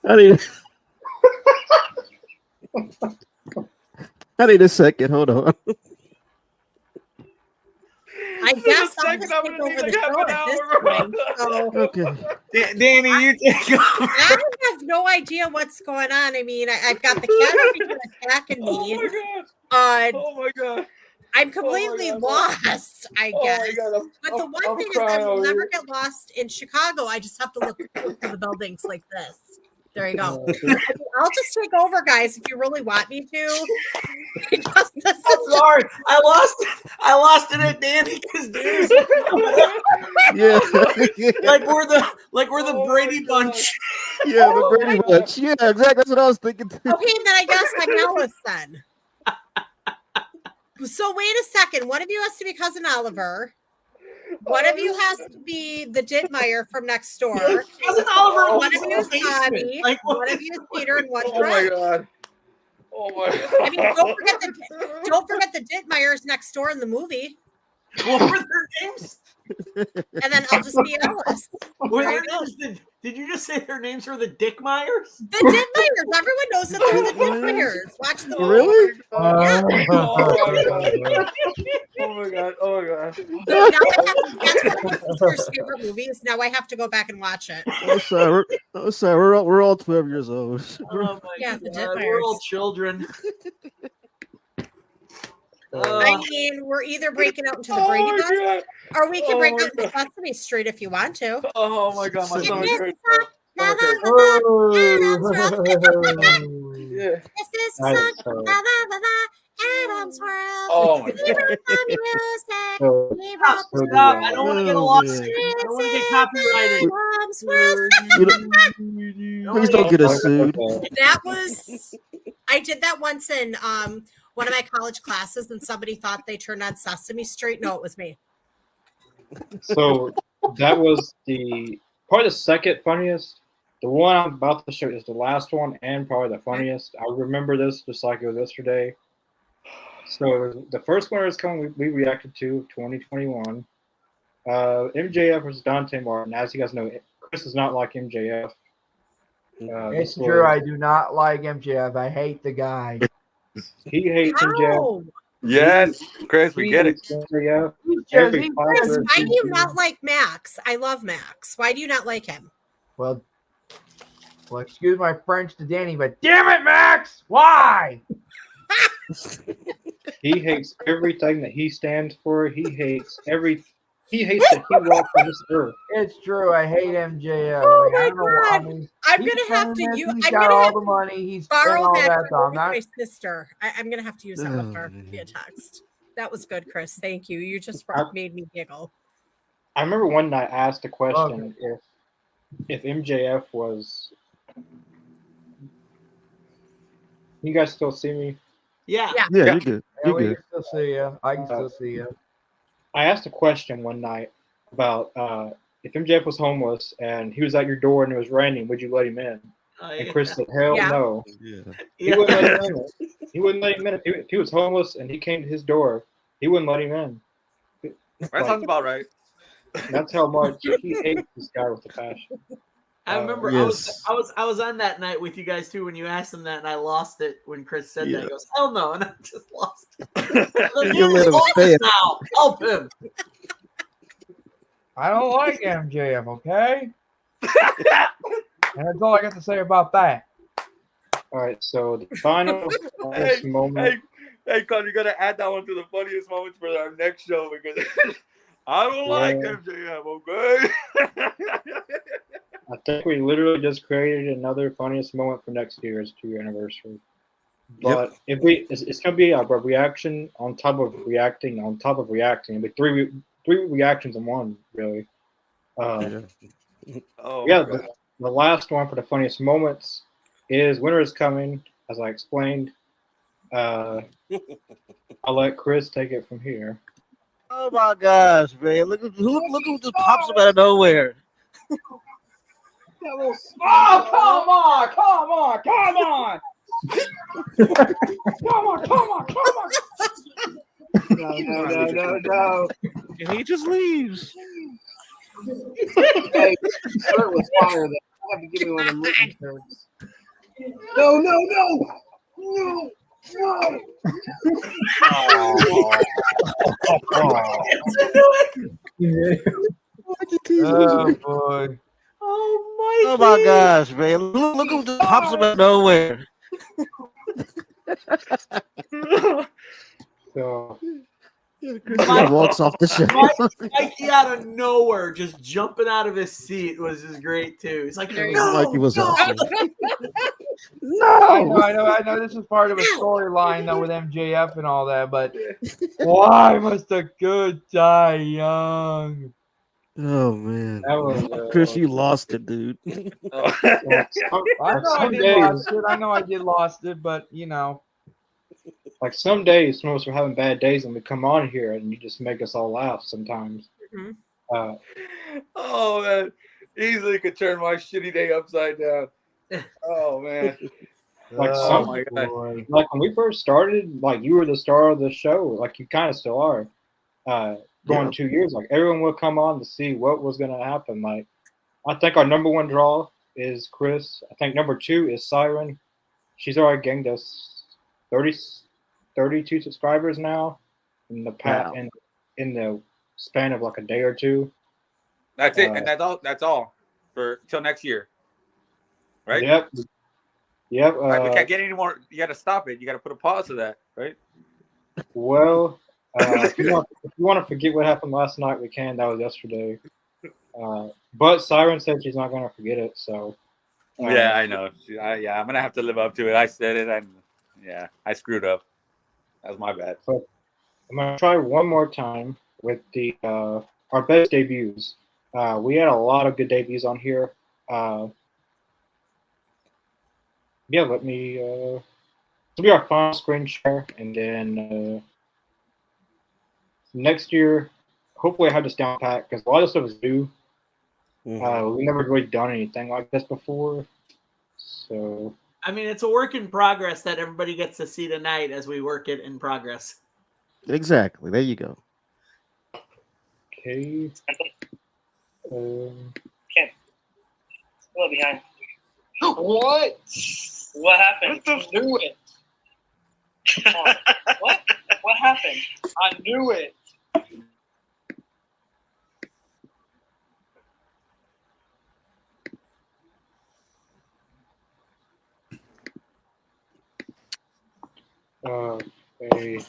I need a second. Hold on. I guess I'll just take over the show at this point. So Okay. Danny, you take over. I have no idea what's going on. I mean, I've got the cat attacking me. Oh my god. I'm completely lost, I guess. But the one thing is I will never get lost in Chicago. I just have to look through the buildings like this. There you go. I'll just take over, guys, if you really want me to. Because this is Sorry, I lost it at Danny because Danny's Yeah. like we're the Brady Bunch. Yeah, the Brady Bunch. Yeah, exactly. That's what I was thinking too. okay. Then I guess I'm Alice then. So wait a second. One of you has to be Cousin Oliver. One of you has to be the Dittmeyer from next door. Cousin Oliver. One of you is Tommy. One of you is Peter, and one Oh my Brett. god. Oh my god. I mean, don't forget the Dittmeyers next door in the movie. What were their names? And then I'll just be Alice. Were their names did you just say their names were the Dickmeyers? The Dittmeyers. Everyone knows that they're the Dittmeyers. Watch the movie. Really? Oh my god. Oh my god. So now that's one of my sister's favorite movies. Now I have to go back and watch it. Oh, sorry. We're all 12 years old. Oh my Yeah, the god, we're all Dittmeyers. children. I mean, we're either breaking out into the Brady Bunch, or we can break out into Sesame Street if you want to. Oh my god, my stomach hurts. Yeah, Yeah. This is the All song. right, so, Adam's World. Oh my He god. wrote the music. so, He Stop, wrote so the stop. the, I don't want to get a Oh, lawsuit. man. I don't want to get This is copyrighted. Adam's World. You don't- Don't Please wanna don't get- get us sued. That was I did that once in one of my college classes, and somebody thought they turned on Sesame Street. No, it was me. So that was probably the second funniest. The one I'm about to show is the last one and probably the funniest. I remember this just like it was yesterday. So the first winner is coming. We reacted to 2021. MJF versus Dante Martin. As you guys know, Chris is not like MJF. It's true. I do not like MJF. I hate the guy. He hates MJF. How? Yes, Chris, we He get it. hates MJF. He's just, Every he's fight Chris, there why do you is- not like Max? I love Max. Why do you not like him? well, excuse my French to Danny, but damn it, Max! Why? He hates everything that he stands for. He hates that he walks on this earth. It's true. I hate MJF. Oh I my don't know. God. I'm he's gonna have to famous, use. He's I'm got gonna all have the to money. He's spent borrow all that that. So I'm with not. my sister. I'm gonna have to use that with her via text. That was good, Chris. Thank you. You just made me giggle. I remember one night I asked a question if MJF was. You guys still see me? Yeah. Yeah. Yeah, you're good. Yeah, You're we good. can still see you. I can still see you. I asked a question one night about if MJF was homeless and he was at your door and it was raining, would you let him in? And Chris said, "Hell Yeah. no." Yeah. He wouldn't let him in. He wouldn't let him in. If he was homeless and he came to his door, he wouldn't let him in. That sounds about right. That's how much he hates this guy with a passion. I remember Yes. I was on that night with you guys too when you asked him that, and I lost it when Chris said that. Yeah. He goes, "Hell no," and I just lost it. You let him stay. Now help him. I don't like MJF. Okay. And that's all I got to say about that. All right, so the final moment. Hey, Con, you gotta add that one to the funniest moments for our next show because I don't like MJF. Okay. I think we literally just created another funniest moment for next year's 2-year anniversary. But if it's gonna be a reaction on top of reacting on top of reacting. It'll be three reactions in one, really. Oh, Yeah, the last one for the funniest moments is winter is coming, as I explained. I'll let Chris take it from here. Oh my gosh, man! Look who just pops up out of nowhere. Oh, come on, come on, come on. Come on, come on, come on. No. And he just leaves. Hey, shirt was fire. Though. You have to give me one of them written shirts. No. Oh boy. Oh my gosh, man! Look who just pops up out of nowhere. So Chris walks off the show. Mikey out of nowhere, just jumping out of his seat was just great too. He's like, Mikey was awesome. I know. This is part of a storyline though with MJF and all that, but why must a good die young? Oh man, that was Chris, you lost it, dude. I know I did lost it. I know I did lost it, but you know. like some days, some of us are having bad days, and we come on here and you just make us all laugh sometimes. Mhm. Oh man, easily could turn my shitty day upside down. Oh man. Like Oh my god. like when we first started, like you were the star of the show, like you kind of still are. Going 2 years, like everyone will come on to see what was going to happen. Like I think our number one draw is Chris. I think number 2 is Siren. She's already gained us 32 subscribers now in the Wow. in the span of like a day or two. That's it, and that's all for till next year. Right? Yep. Right, we can't get any more. You got to stop it. You got to put a pause to that, right? Well, if you want to forget what happened last night, we can. That was yesterday. But Siren said she's not going to forget it. So Yeah, I know. Yeah, I'm gonna have to live up to it. I said it, and yeah, I screwed up. That's my bad. So I'm gonna try one more time with the our best debuts. We had a lot of good debuts on here. Yeah, let me. This will be our final screen share, and then next year, hopefully, I have this down pat because a lot of stuff is new. We never really done anything like this before, so. I mean, it's a work in progress that everybody gets to see tonight as we work it in progress. Exactly. There you go. Okay. Okay. Well, behind. What? What happened? I knew it. What? What happened? I knew it. Okay.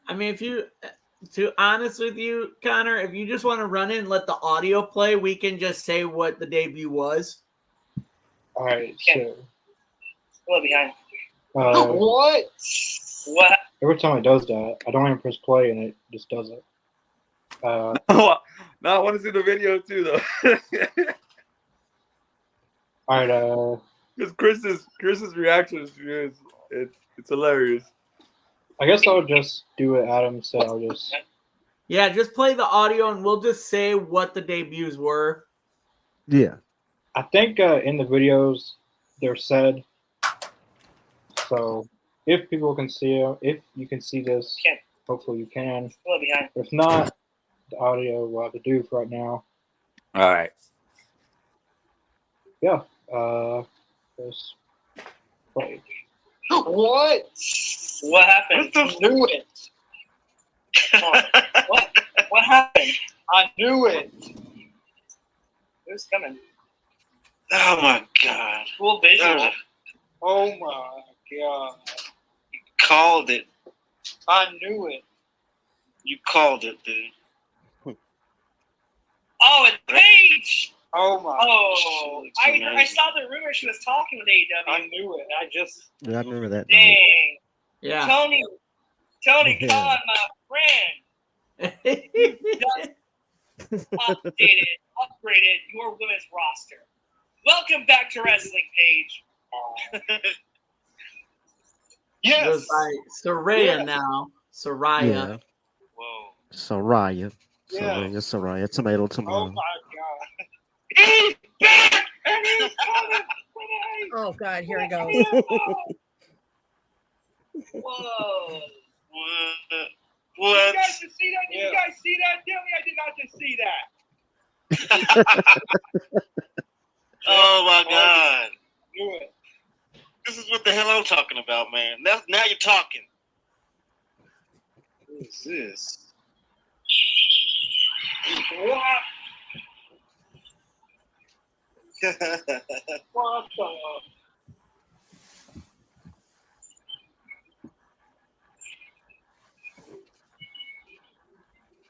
I mean, to honest with you, Connor, if you just want to run it and let the audio play, we can just say what the debut was. All right. So. Well, behind. What? What? Every time it does that, I don't even press play and it just does it. No, I want to see the video too, though. All right. Because Chris's reaction is it's hilarious. I guess I'll just do what Adam said. I'll just. Yeah, just play the audio and we'll just say what the debuts were. Yeah. I think in the videos they're said. So if people can see it, if you can see this, hopefully you can. If not, the audio will have to do for right now. All right. Yeah. Just play. What? What happened? I knew it. What? What happened? I knew it. Who's coming? Oh my god. Cool visual. Oh my god. You called it. I knew it. You called it, dude. Oh, it's Paige! Oh my. Oh, I saw the rumor she was talking with AEW. I knew it. I just. Yeah, I remember that. Dang. Yeah. Tony Yeah. Khan, my friend. Just upgraded your women's roster. Welcome back to wrestling, Paige. It goes by Soraya now. Soraya. Yeah. Whoa. Soraya. Yeah. Soraya. Tomato. Oh my god. He's back! And he's coming! Oh God, here he goes. Whoa. What? You guys just see that? Did you guys see that? Tell me I did not just see that. Oh my god. Knew it. This is what the hell I'm talking about, man. Now you're talking. What is this? What? What the?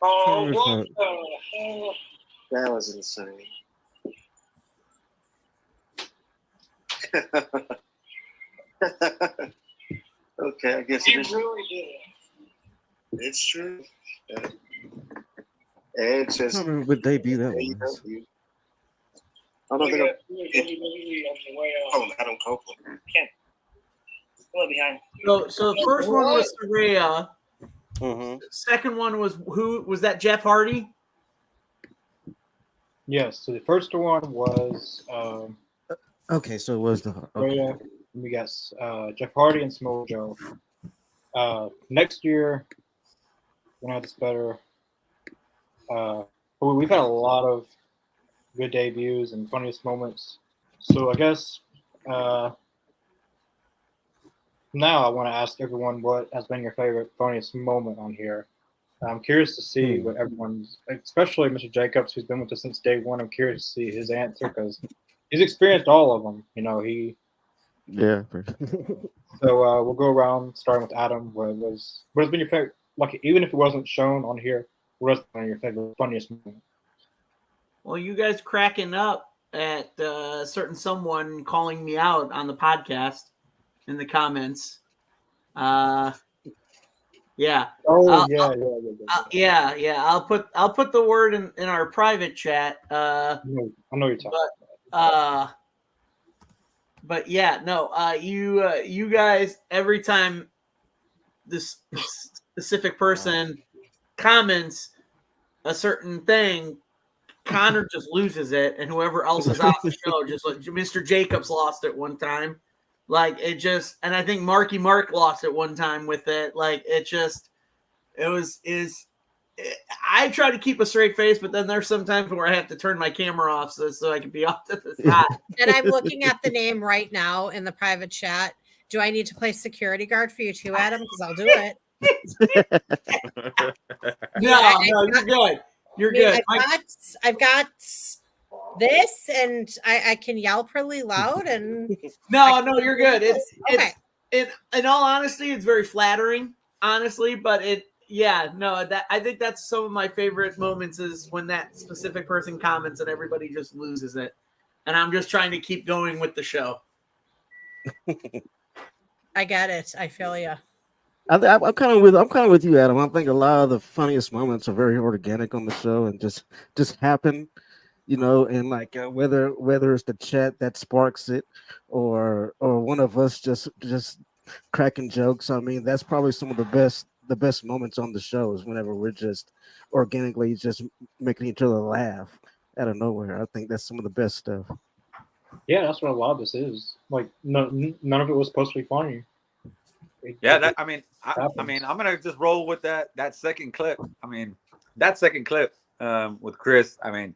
Oh, what the hell? That was insane. Okay, I guess He it is. really did it. It's true. Ed says. I don't remember what debut that was. I don't think Oh, Adam Copeland. Ken. Still behind. So the first one was Soraya. Mm-hmm. Second one was who was that? Jeff Hardy. yes. So the first one was Okay, so it was the. Okay. Rhea. We got Jeff Hardy and Samoa Joe. Next year, we're gonna have this better. But we've had a lot of good debuts and funniest moments. So I guess now I want to ask everyone what has been your favorite funniest moment on here. I'm curious to see what everyone's, especially Mr. Jacobs, who's been with us since day one. I'm curious to see his answer because he's experienced all of them. You know, Yeah. So we'll go around starting with Adam. What has been your favorite? Like, even if it wasn't shown on here, what has been your favorite funniest moment? Well, you guys cracking up at certain someone calling me out on the podcast in the comments. Yeah. Oh Yeah. I'll put the word in our private chat. I know you're talking. But yeah, no. You guys, every time this specific person comments a certain thing, Connor just loses it, and whoever else is on the show, just like Mr. Jacobs lost it one time. Like it just, and I think Marky Mark lost it one time with it. Like it just, I try to keep a straight face, but then there's some times where I have to turn my camera off so I can be off to the side. And I'm looking at the name right now in the private chat. Do I need to play security guard for you too, Adam? Because I'll do it. No, you're good. You're good. I've got this, and I can yell pretty loud. And no, you're good. Okay. In all honesty, it's very flattering, honestly. But I think that's some of my favorite moments is when that specific person comments and everybody just loses it, and I'm just trying to keep going with the show. I get it. I feel you. I'm kind of with you, Adam. I think a lot of the funniest moments are very organic on the show and just happen, and like whether it's the chat that sparks it or one of us just cracking jokes. I mean, that's probably some of the best moments on the show is whenever we're just organically just making each other laugh out of nowhere. I think that's some of the best stuff. Yeah, that's what a lot of this is. Like none of it was supposed to be funny. Yeah, I'm gonna just roll with that second clip. I mean, that second clip with Chris. I mean,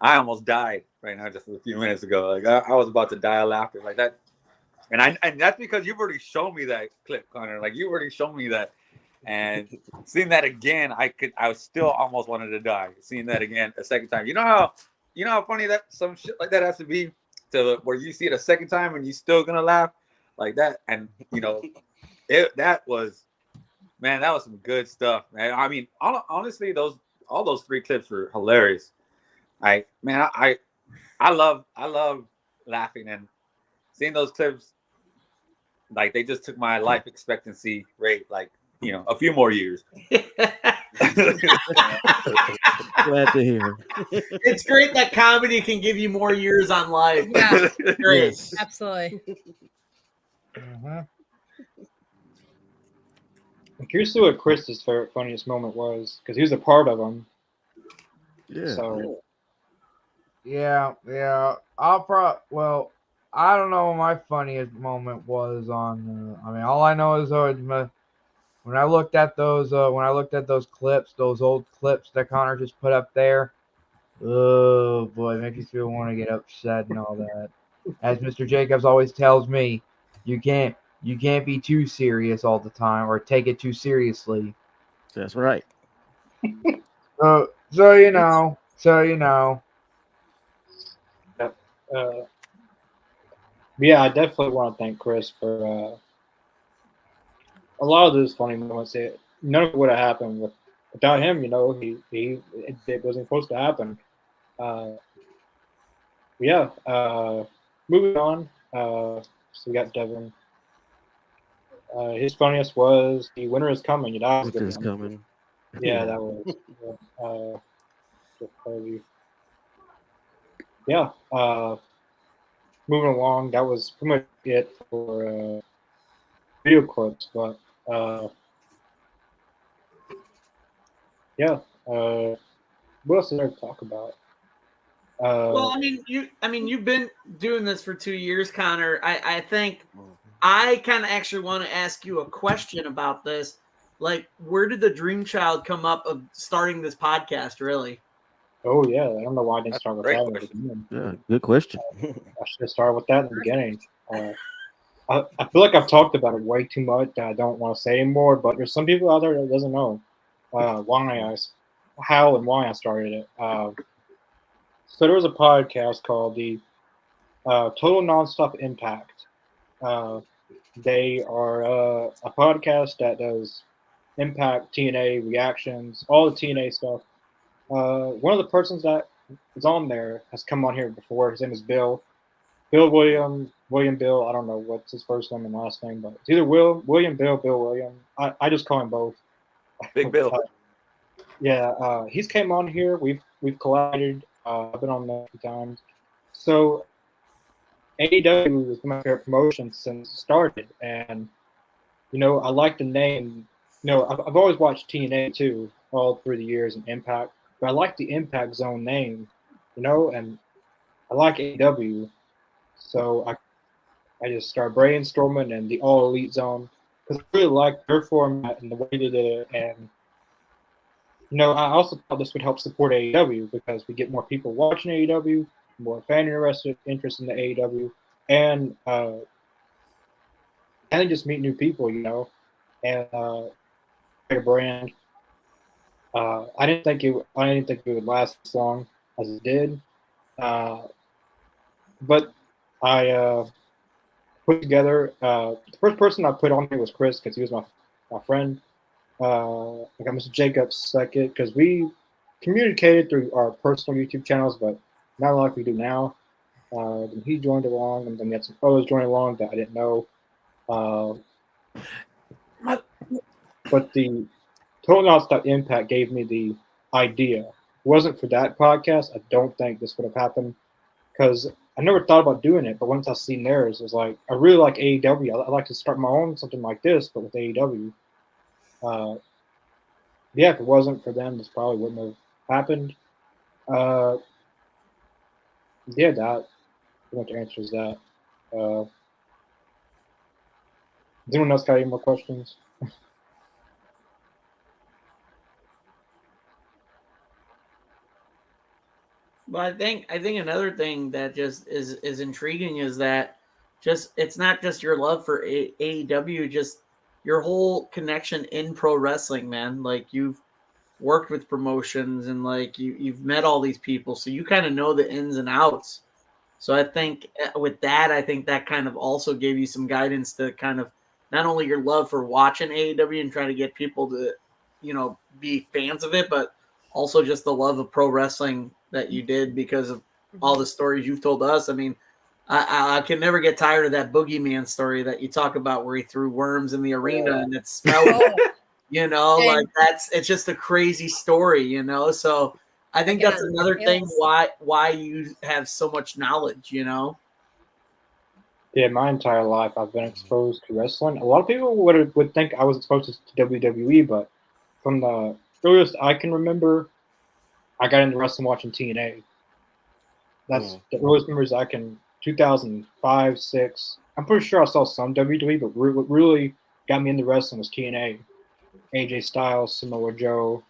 I almost died right now just a few minutes ago. Like I was about to die of laughter like that, and that's because you've already shown me that clip, Connor. Like you already shown me that, and seeing that again, I still almost wanted to die. Seeing that again a second time. You know how funny that some shit like that has to be to where you see it a second time and you still gonna laugh like that, and that was some good stuff, man. I mean, honestly, all those three clips were hilarious. I love laughing and seeing those clips. Like they just took my life expectancy rate, like a few more years. Glad to hear. It's great that comedy can give you more years on life. Yeah, great, Yes. Absolutely. I'm curious to see what Chris's funniest moment was because he was a part of them. Yeah. So Yeah. I don't know what my funniest moment was on. I mean, all I know is when I looked at those clips, those old clips that Connor just put up there. Oh boy, it makes you feel want to get upset and all that. As Mr. Jacobs always tells me, you can't be too serious all the time or take it too seriously. That's right. So you know. yeah, I definitely want to thank Chris for a lot of those funny moments. None of it would have happened without him. It wasn't supposed to happen. Moving on. So we got Devin. His funniest was the winter is coming. Winter is coming. Yeah, that was. Just crazy. Yeah. Moving along, that was pretty much it for video clips, but what else is there to talk about? Well, you've been doing this for 2 years, Connor. I think I kind of actually want to ask you a question about this. Like, where did the dream child come up of starting this podcast, really? Oh, yeah. I don't know why I didn't start with that in the beginning. Yeah, good question. I should have started with that in the beginning. I feel like I've talked about it way too much that I don't want to say anymore, but there's some people out there that doesn't know how and why I started it. So there was a podcast called the Total Nonstop Impact. They are a podcast that does Impact, TNA reactions, all the TNA stuff. One of the persons that is on there has come on here before. His name is Bill. William Bill. I don't know what's his first name and last name, but it's either William Bill William. I just call him both. Big Bill. He's came on here. We've collided. I've been on there a few times. So AEW has been my favorite promotion since it started, and I like the name. I've always watched TNA too, all through the years, and Impact, but I like the Impact Zone name, and I like AEW, so I just started brainstorming and the All Elite Zone because I really like their format and the way they did it, and I also thought this would help support AEW because we get more people watching AEW, more fan interest in the AEW, and just meet new people, and a brand. I didn't think it would last as long as it did, but I put together. The first person I put on here was Chris because he was my friend. I got Mr. Jacobs second because we communicated through our personal YouTube channels, but not like we do now. Then he joined along, and then we had some others join along that I didn't know. But the Total Nonstop Impact gave me the idea. If it wasn't for that podcast, I don't think this would have happened because I never thought about doing it. But once I seen theirs, it was like, I really like AEW. I'd like to start my own something like this, but with AEW. If it wasn't for them, this probably wouldn't have happened. That pretty much answers that. Does anyone else got any more questions? Well, I think another thing that just is intriguing is that it's not just your love for AEW, just your whole connection in pro wrestling, man. Like you've worked with promotions and like you've met all these people, so you kind of know the ins and outs. So I think with that, I think that kind of also gave you some guidance to kind of not only your love for watching AEW and trying to get people to, be fans of it, but also just the love of pro wrestling that you did because of all the stories you've told us. I mean, I can never get tired of that Boogeyman story that you talk about where he threw worms in the arena and it smelled, like it's just a crazy story, So I think that's another thing why you have so much knowledge, Yeah, my entire life I've been exposed to wrestling. A lot of people would think I was exposed to WWE, but from the earliest I can remember, I got into wrestling watching TNA. That's the earliest memories I can. 2005, 6. I'm pretty sure I saw some WWE, but what really got me into wrestling was TNA. AJ Styles, Samoa Joe,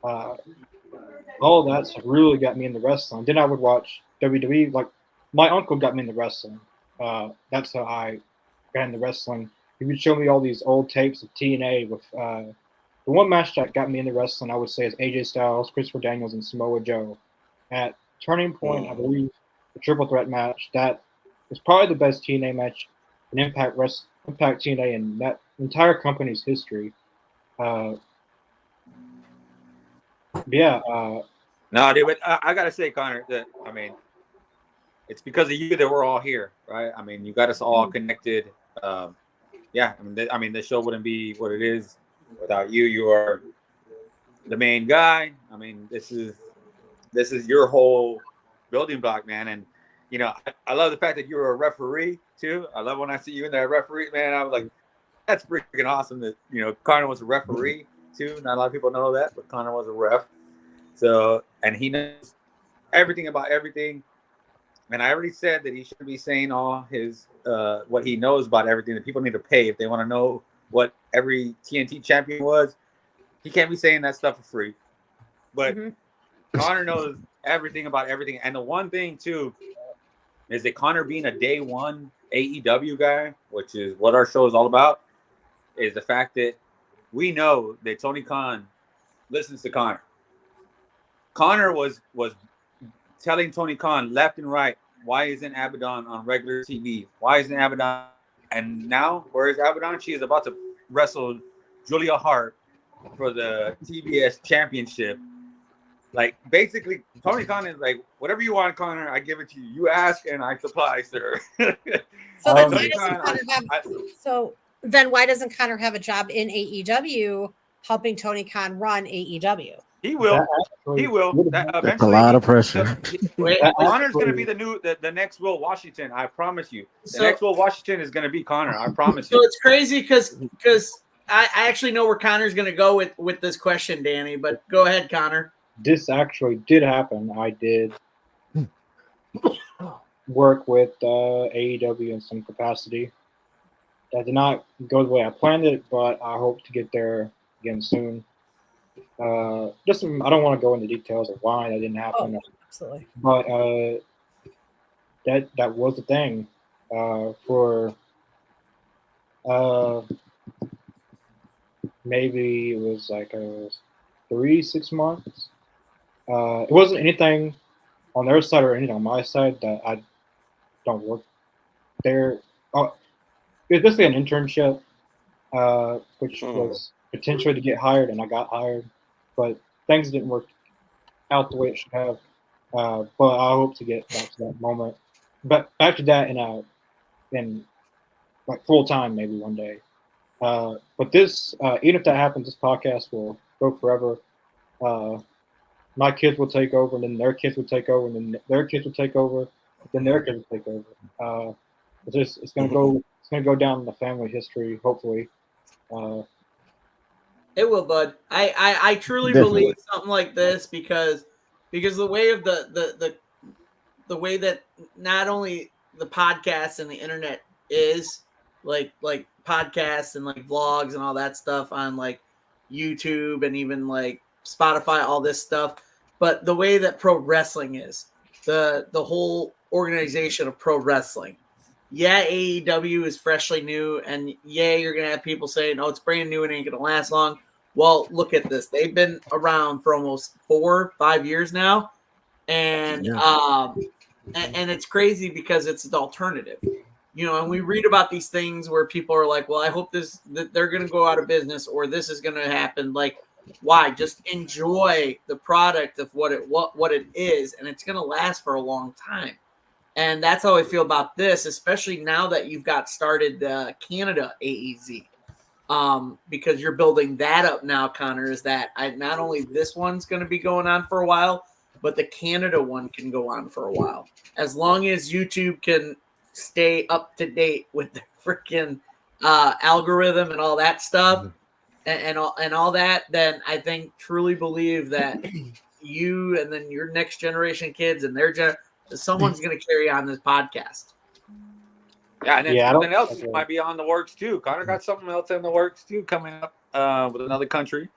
all that stuff really got me into wrestling. Then I would watch WWE. Like my uncle got me into wrestling. That's how I got into wrestling. He would show me all these old tapes of TNA with the one match that got me into wrestling, I would say, is AJ Styles, Christopher Daniels, and Samoa Joe. At Turning Point, I believe, the triple threat match, that was probably the best TNA match in Impact TNA in that entire company's history. No, dude, but I gotta say, Connor, that it's because of you that we're all here, right? I mean, you got us all connected. The show wouldn't be what it is without you. You are the main guy. I mean, this is your whole building block, man. And I love the fact that you're a referee too. I love when I see you in that referee, man. I was like, that's freaking awesome that Connor was a referee too. Not a lot of people know that, but Connor was a ref. So, and he knows everything about everything. And I already said that he shouldn't be saying all his what he knows about everything. That people need to pay if they want to know what every TNT champion was. He can't be saying that stuff for free. But Connor knows everything about everything. And the one thing too is that Connor being a day one AEW guy, which is what our show is all about, is the fact that we know that Tony Khan listens to Connor. Connor was telling Tony Khan left and right, why isn't Abaddon on regular TV? Why isn't Abaddon? And now, where is Abaddon? She is about to wrestle Julia Hart for the TBS championship. Like basically, Tony Khan is like, whatever you want, Connor, I give it to you. You ask and I supply, sir. So then, why Tony doesn't Khan, Connor have? So then, why doesn't Connor have a job in AEW, helping Tony Khan run AEW? he will. He will. That's Eventually, a lot of pressure. Connor's going to be the next Will Washington. I promise you. The next Will Washington is going to be Connor. I promise you. So it's crazy because I actually know where Connor's going to go with this question, Danny. But go ahead, Connor. This actually did happen. I did work with AEW in some capacity. That did not go the way I planned it, but I hope to get there again soon. I don't want to go into details of why that didn't happen. Oh, absolutely. But that was the thing for maybe it was like 3-6 months. It wasn't anything on their side or anything on my side that I don't work there. It was basically an internship, which was potentially to get hired, and I got hired, but things didn't work out the way it should have. But I hope to get back to that moment. But back to that in like full time maybe one day. But this, even if that happens, this podcast will go forever. My kids will take over, and then their kids will take over, and then their kids will take over, then their kids will take over. It's gonna go. It's gonna go down in the family history, hopefully. It will, bud. I truly Definitely. believe something like this because the way of the way that not only the podcast and the internet is like podcasts and like vlogs and all that stuff on like YouTube and even like Spotify, all this stuff, but the way that pro wrestling is, the whole organization of pro wrestling. Yeah, AEW is freshly new, and yeah, you're gonna have people saying, "Oh, it's brand new and ain't gonna last long." Well, look at this; they've been around for almost 4-5 years now, and and it's crazy because it's an alternative, you know. And we read about these things where people are like, "Well, I hope that they're gonna go out of business or this is gonna happen." Like, why? Just enjoy the product of what it is, and it's gonna last for a long time. And that's how I feel about this, especially now that you've got started Canada AEZ, because you're building that up now, Connor. Is that not only this one's going to be going on for a while, but the Canada one can go on for a while. As long as YouTube can stay up to date with the freaking algorithm and all that stuff and all that, then I truly believe that you and then your next generation kids and their someone's going to carry on this podcast. Yeah, and then something else might be on the works too. Connor got something else in the works too coming up with another country.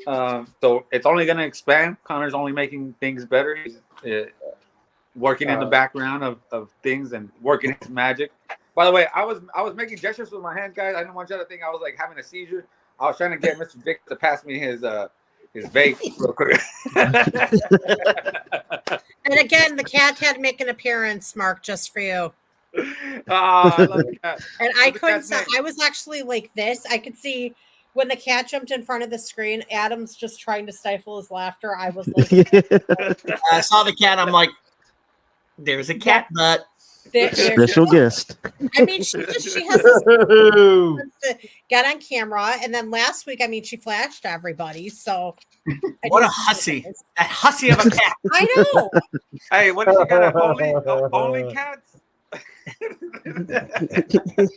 So it's only going to expand. Connor's only making things better. He's working in the background of things and working his magic. By the way, I was making gestures with my hands, guys. I didn't want you to think I was like having a seizure. I was trying to get Mr. Dick to pass me his vape real quick. And again, the cat had to make an appearance, Mark, just for you. I love the cat. And I couldn't say, I was actually like this. I could see when the cat jumped in front of the screen, Adam's just trying to stifle his laughter. I was like, I saw the cat. I'm like, there's a cat butt. Special guest. I mean, she has to get on camera. And then last week, I mean, she flashed everybody. So what a hussy. A hussy of a cat. I know. Hey, what does she got? Only cats?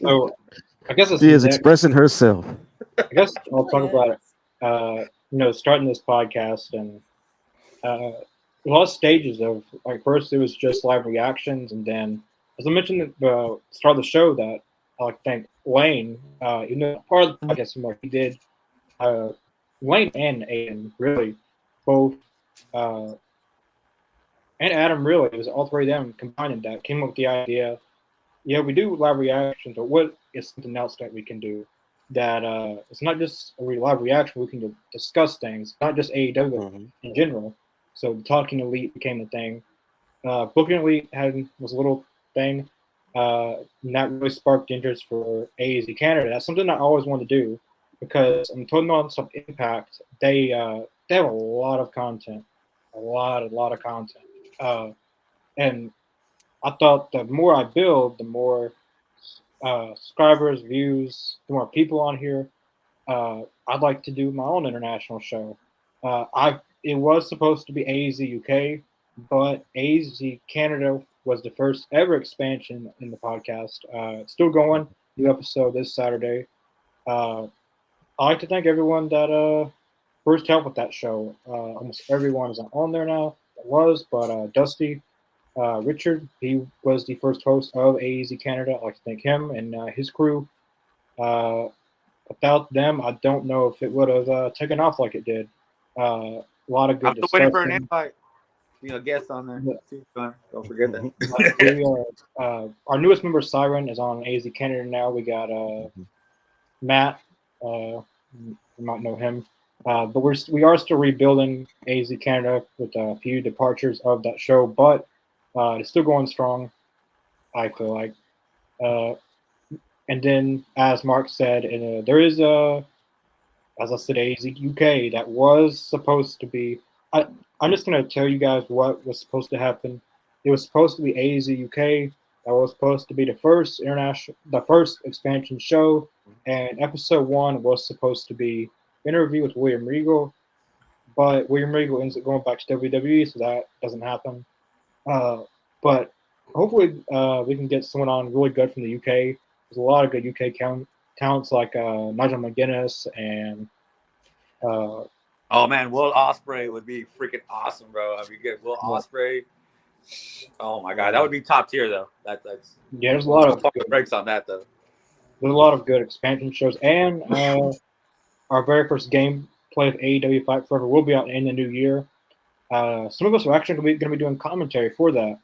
So I guess she is expressing herself. I guess I'll talk about it. Starting this podcast and a lot of stages of like first it was just live reactions, and then as I mentioned at the start of the show that I think Lane, part of the podcast what he did, Lane and Aiden really both and Adam really, it was all three of them combining that came up with the idea. Yeah, we do live reactions, but what is something else that we can do that it's not just a live reaction, we can discuss things, not just AEW in general. So Talking Elite became a thing. Booking Elite was a little thing. And that really sparked interest for AEZ Canada. That's something I always wanted to do because I'm talking on some Impact. They have a lot of content. a lot of content. And I thought the more I build, the more subscribers, views, the more people on here. I'd like to do my own international show. It was supposed to be AEZ UK, but AEZ Canada was the first ever expansion in the podcast. It's still going. New episode this Saturday. I'd like to thank everyone that first helped with that show. Almost everyone is on there now. It was, but Dusty, Richard, he was the first host of AEZ Canada. I'd like to thank him and his crew. Without them, I don't know if it would have taken off like it did. A lot of good I'm still waiting for an discussion. invite. Being a guest on there. Don't forget that. Our newest member, Siren, is on AZ Canada now. We got Matt. You might know him. But we are still rebuilding AZ Canada with a few departures of that show, but it's still going strong, I feel like. And then, as Mark said, there is as I said, AZ UK that was supposed to be. I'm just going to tell you guys what was supposed to happen. It was supposed to be AZ UK. That was supposed to be the first expansion show, and episode 1 was supposed to be interview with William Regal, but William Regal ends up going back to WWE, so that doesn't happen. But hopefully we can get someone on really good from the UK. There's a lot of good UK talents like Nigel McGuinness and. Oh man, Will Ospreay would be freaking awesome, bro. I mean, get Will Ospreay. Oh my god, that would be top tier though. That's there's a lot of good breaks on that though. There's a lot of good expansion shows, and our very first gameplay of AEW Fight Forever will be out in the new year. Some of us are actually going to be doing commentary for that.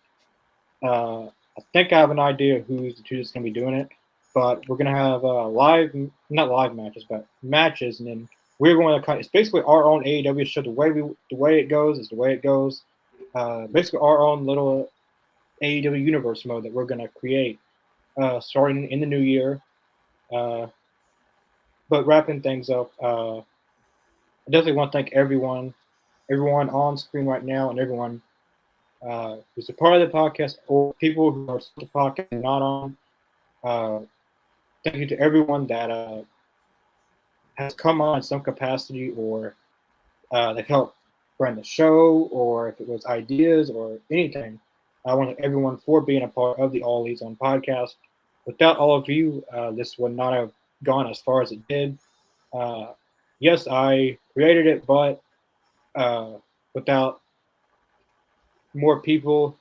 I think I have an idea who's the two that's going to be doing it, but we're going to have not live matches, but matches, and then we're going to. It's basically our own AEW show. The way it goes is the way it goes. Basically, our own little AEW universe mode that we're going to create, starting in the new year. But wrapping things up, I definitely want to thank everyone on screen right now, and everyone who's a part of the podcast, or people who are the podcast and not on. Thank you to everyone that has come on in some capacity, or they've helped run the show, or if it was ideas or anything. I want to thank everyone for being a part of the All Elite Zone podcast. Without all of you, this would not have gone as far as it did. Yes, I created it, but without more people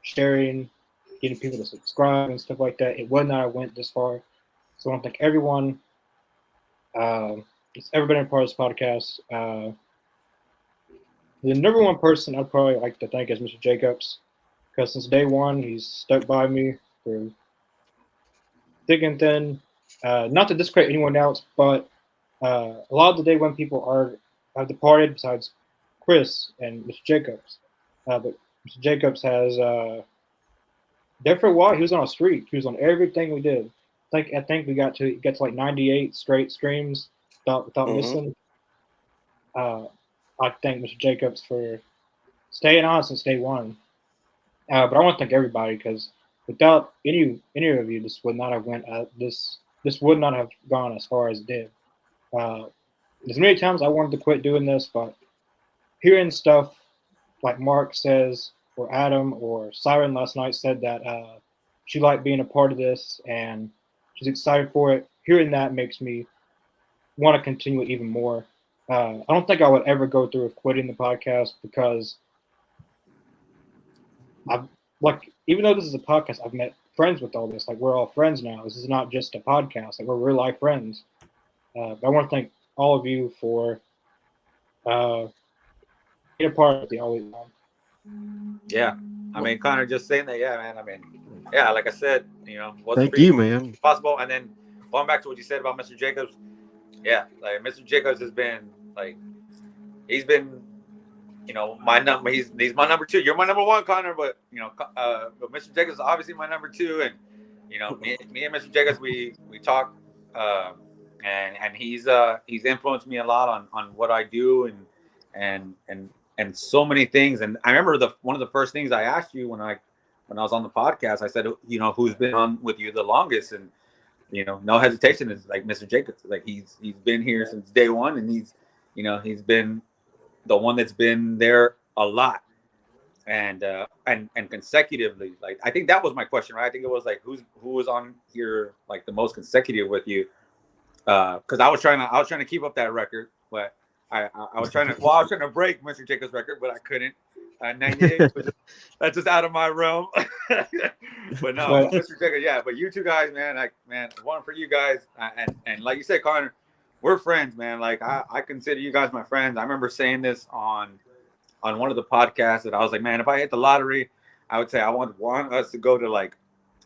sharing, getting people to subscribe and stuff like that, it would not have went this far. So I want to thank everyone that's ever been a part of this podcast. The number one person I'd probably like to thank is Mr. Jacobs, because since day one, he's stuck by me through thick and thin. Not to discredit anyone else, but a lot of the day when people have departed, besides Chris and Mr. Jacobs. But Mr. Jacobs has there for a while. He was on a streak. He was on everything we did. I think we got to like 98 straight streams without missing. I thank Mr. Jacobs for staying on since day one. But I want to thank everybody, because without any of you, this would not have this would not have gone as far as it did. There's many times I wanted to quit doing this, but hearing stuff like Mark says, or Adam, or Siren last night said that she liked being a part of this and she's excited for it. Hearing that makes me want to continue it even more. I don't think I would ever go through with quitting the podcast, because even though this is a podcast, I've met friends with all this. Like, we're all friends now. This is not just a podcast. Like, we're real life friends. But I want to thank all of you for being a part of the Always On. Yeah, I mean, Connor, just saying that. Yeah, man. I mean, yeah, like I said, wasn't Thank you, man. possible. And then going back to what you said about Mr. Jacobs, yeah, like Mr. Jacobs has been he's been, my number. He's my number 2. You're my number 1, Connor, but but Mr. Jacobs is obviously my number 2, and me and Mr. Jacobs we talk, and he's influenced me a lot on what I do and and so many things. And I remember one of the first things I asked you when I was on the podcast, I said, who's been on with you the longest? And no hesitation, is like Mr. Jacobs. Like he's been here since day one, and he's been the one that's been there a lot, and consecutively. Like I think that was my question, right? I think it was like who was on here like the most consecutive with you, because I was trying to keep up that record, but I was trying to break Mr. Jacobs' record, but I couldn't. 98, that's just out of my realm. But no, Mr. Jacobs, yeah. But you two guys, man, one for you guys, and like you said, Connor, we're friends, man. Like I consider you guys my friends. I remember saying this on one of the podcasts that I was like, man, if I hit the lottery, I would say I want us to go to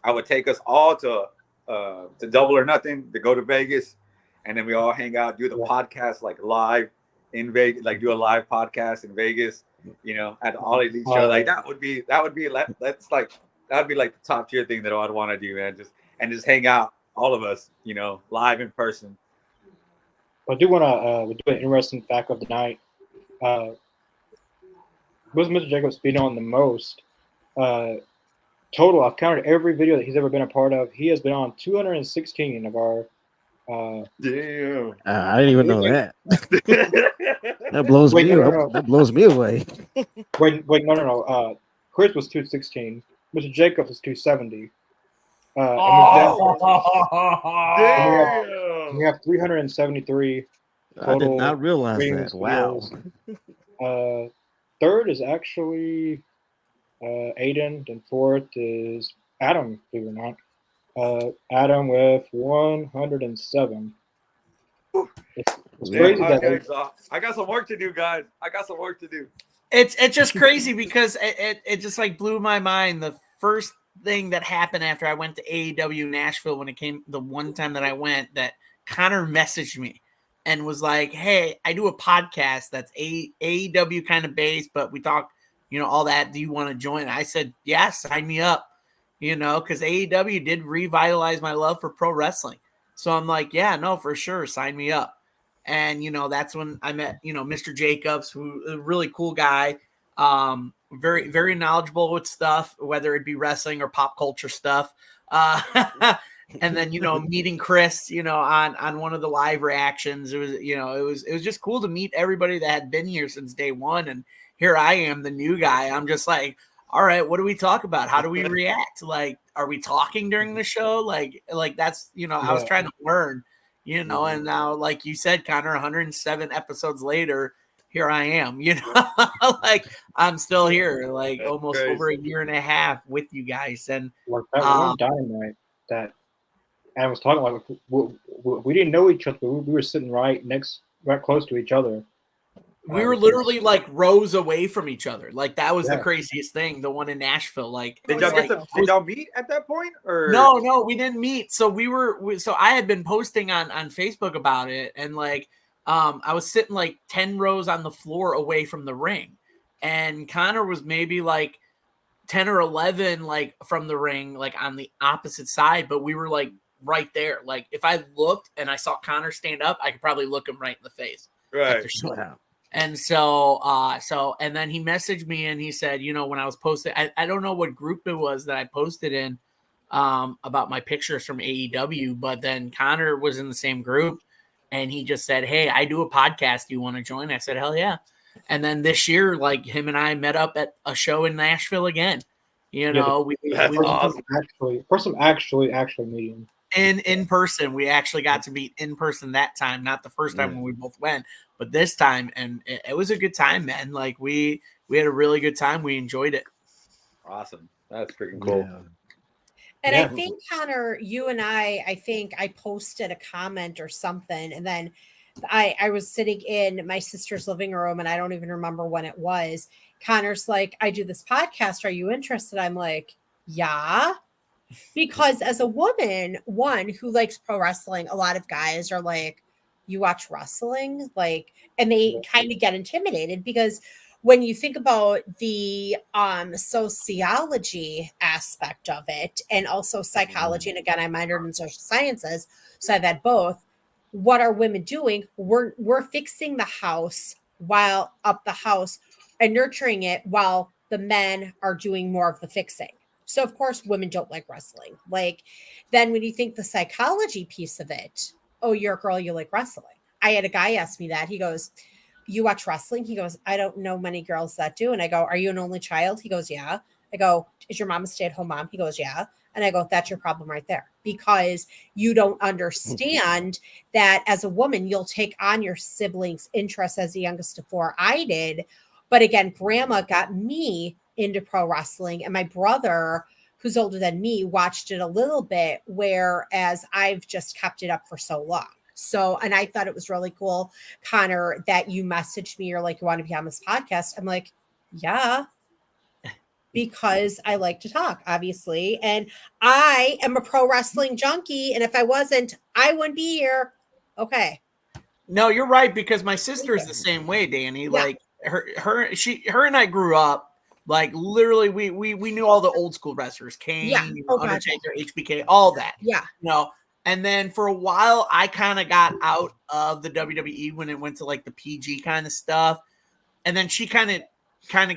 I would take us all to Double or Nothing, to go to Vegas, and then we all hang out, do the podcast like live in Vegas, like do a live podcast in Vegas, at the All Elite show. Like that would be like the top tier thing that I'd want to do, man. Just hang out, all of us, live in person. I do want to do an interesting fact of the night. Was Mr. Jacobs been on the most? Total, I've counted every video that he's ever been a part of. He has been on 216 of our. Damn! I didn't even know that. That blows me. That blows me away. Wait, no. Chris was 216. Mr. Jacobs was 270. And we have 373 total. I did not realize that. Wow. Third is actually Aiden, and fourth is Adam, believe it or not. Adam with 107. It's crazy that I got some work to do, guys. I got some work to do. It's just crazy because it just like blew my mind. The first thing that happened after I went to AEW Nashville, when it came the one time that I went, that Connor messaged me and was like, hey, I do a podcast that's AEW kind of based, but we talk, all that. Do you want to join? I said, yeah, sign me up, because AEW did revitalize my love for pro wrestling. So I'm like, yeah, no, for sure. Sign me up. And, that's when I met, Mr. Jacobs, who a really cool guy, very, very knowledgeable with stuff, whether it be wrestling or pop culture stuff. And then, meeting Chris, on one of the live reactions, it was just cool to meet everybody that had been here since day one. And here I am, the new guy. I'm just like, all right, what do we talk about? How do we react? Like, are we talking during the show? Like that's, I was trying to learn, and now, like you said, Connor, 107 episodes later, here I am, like I'm still here, like that's almost crazy. Over a year and a half with you guys. And like that one dynamite that I was talking about, we didn't know each other, but we were sitting right close to each other. We were literally like rows away from each other. Like that was the craziest thing. The one in Nashville. Like, did y'all meet at that point? Or no, we didn't meet. So so I had been posting on Facebook about it, and like, I was sitting like 10 rows on the floor away from the ring, and Connor was maybe like 10 or 11 like from the ring, like on the opposite side, but we were like right there. Like if I looked and I saw Connor stand up, I could probably look him right in the face. Right. And so and then he messaged me and he said, when I was posting, I don't know what group it was that I posted in about my pictures from AEW, but then Connor was in the same group and he just said, hey, I do a podcast. Do you want to join? I said, hell yeah. And then this year, like him and I met up at a show in Nashville again. We awesome. actually meeting. In person. We actually got to meet in person that time, not the first time when we both went, but this time, and it was a good time, man. Like we had a really good time. We enjoyed it. Awesome. That's freaking cool. Yeah. And I think, Connor, you and I think I posted a comment or something, and then I was sitting in my sister's living room, and I don't even remember when it was. Connor's like, I do this podcast. Are you interested? I'm like, yeah. Because as a woman, one who likes pro wrestling, a lot of guys are like, you watch wrestling? Like, and they kind of get intimidated because when you think about the sociology aspect of it and also psychology, and again, I minored in social sciences, so I've had both. What are women doing? We're fixing the house while up the house and nurturing it while the men are doing more of the fixing. So of course women don't like wrestling. Like then when you think the psychology piece of it, oh, you're a girl, you like wrestling. I had a guy ask me that. He goes, you watch wrestling? He goes, I don't know many girls that do. And I go, are you an only child? He goes, yeah. I go, is your mom a stay-at-home mom? He goes, yeah. And I go, that's your problem right there, because you don't understand that as a woman, you'll take on your siblings' interests as the youngest of four. I did. But again, grandma got me into pro wrestling, and my brother, who's older than me, watched it a little bit, whereas I've just kept it up for so long. So, and I thought it was really cool, Connor, that you messaged me, you're like, you want to be on this podcast? I'm like, yeah, because I like to talk, obviously. And I am a pro wrestling junkie. And if I wasn't, I wouldn't be here. Okay. No, you're right, because my sister is the same way, Danny. Like her and I grew up like literally we knew all the old school wrestlers, Kane, Undertaker, HBK, all that. Yeah. You know, and then for a while I kind of got out of the WWE when it went to like the PG kind of stuff. And then she kind of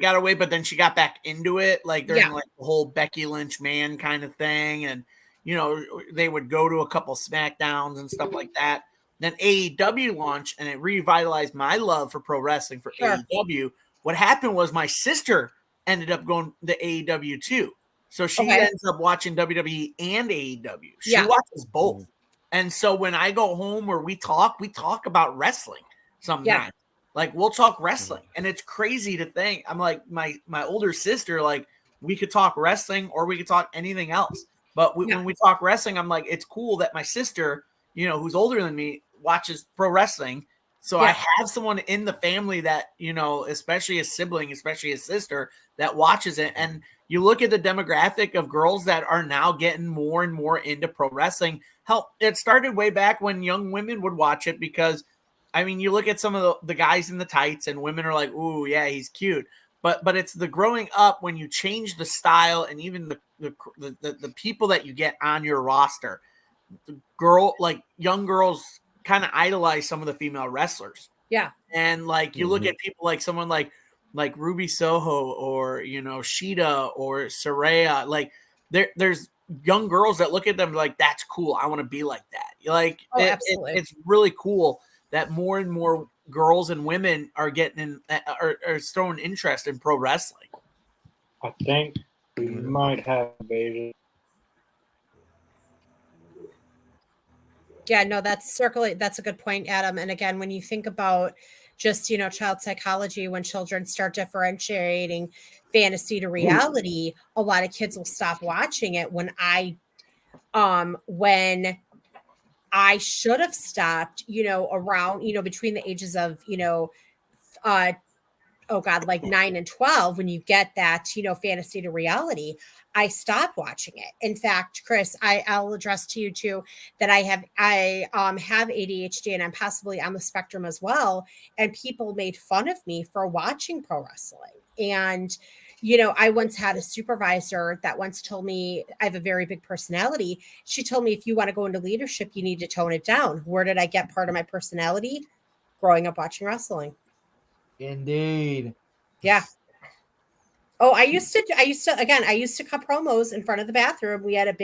got away, but then she got back into it, like during like the whole Becky Lynch man kind of thing. And, you know, they would go to a couple SmackDowns and stuff like that. Then AEW launched, and it revitalized my love for pro wrestling for AEW. What happened was my sister ended up going to AEW too. So she ends up watching WWE and AEW. She watches both. And so when I go home or we talk about wrestling sometimes. Like we'll talk wrestling, and it's crazy to think. I'm like my older sister, like we could talk wrestling or we could talk anything else. But when we talk wrestling, I'm like, it's cool that my sister, you know, who's older than me, watches pro wrestling. So I have someone in the family that, you know, especially a sibling, especially a sister, that watches it. And you look at the demographic of girls that are now getting more and more into pro wrestling. Hell, it started way back when young women would watch it because, I mean, you look at some of the guys in the tights and women are like, ooh, yeah, he's cute. But it's the growing up when you change the style and even the people that you get on your roster. Young girls kind of idolize some of the female wrestlers. Yeah. And like you look at people like someone like Ruby Soho or, you know, Sheeta or Saraya, like there's young girls that look at them like, that's cool. I want to be like that. Like it's really cool that more and more girls and women are getting are throwing interest in pro wrestling. I think we might have invasion. Yeah, no, that's a good point, Adam. And again, when you think about just, you know, child psychology, when children start differentiating fantasy to reality, a lot of kids will stop watching it when I should have stopped, you know, around, you know, between the ages of, you know, like 9 and 12, when you get that, you know, fantasy to reality, I stopped watching it. In fact, Chris, I'll address to you too that I have ADHD and I'm possibly on the spectrum as well. And people made fun of me for watching pro wrestling. And, you know, I once had a supervisor that once told me I have a very big personality. She told me, if you want to go into leadership, you need to tone it down. Where did I get part of my personality? Growing up watching wrestling. Indeed. Yeah. Oh, I used to cut promos in front of the bathroom. We had a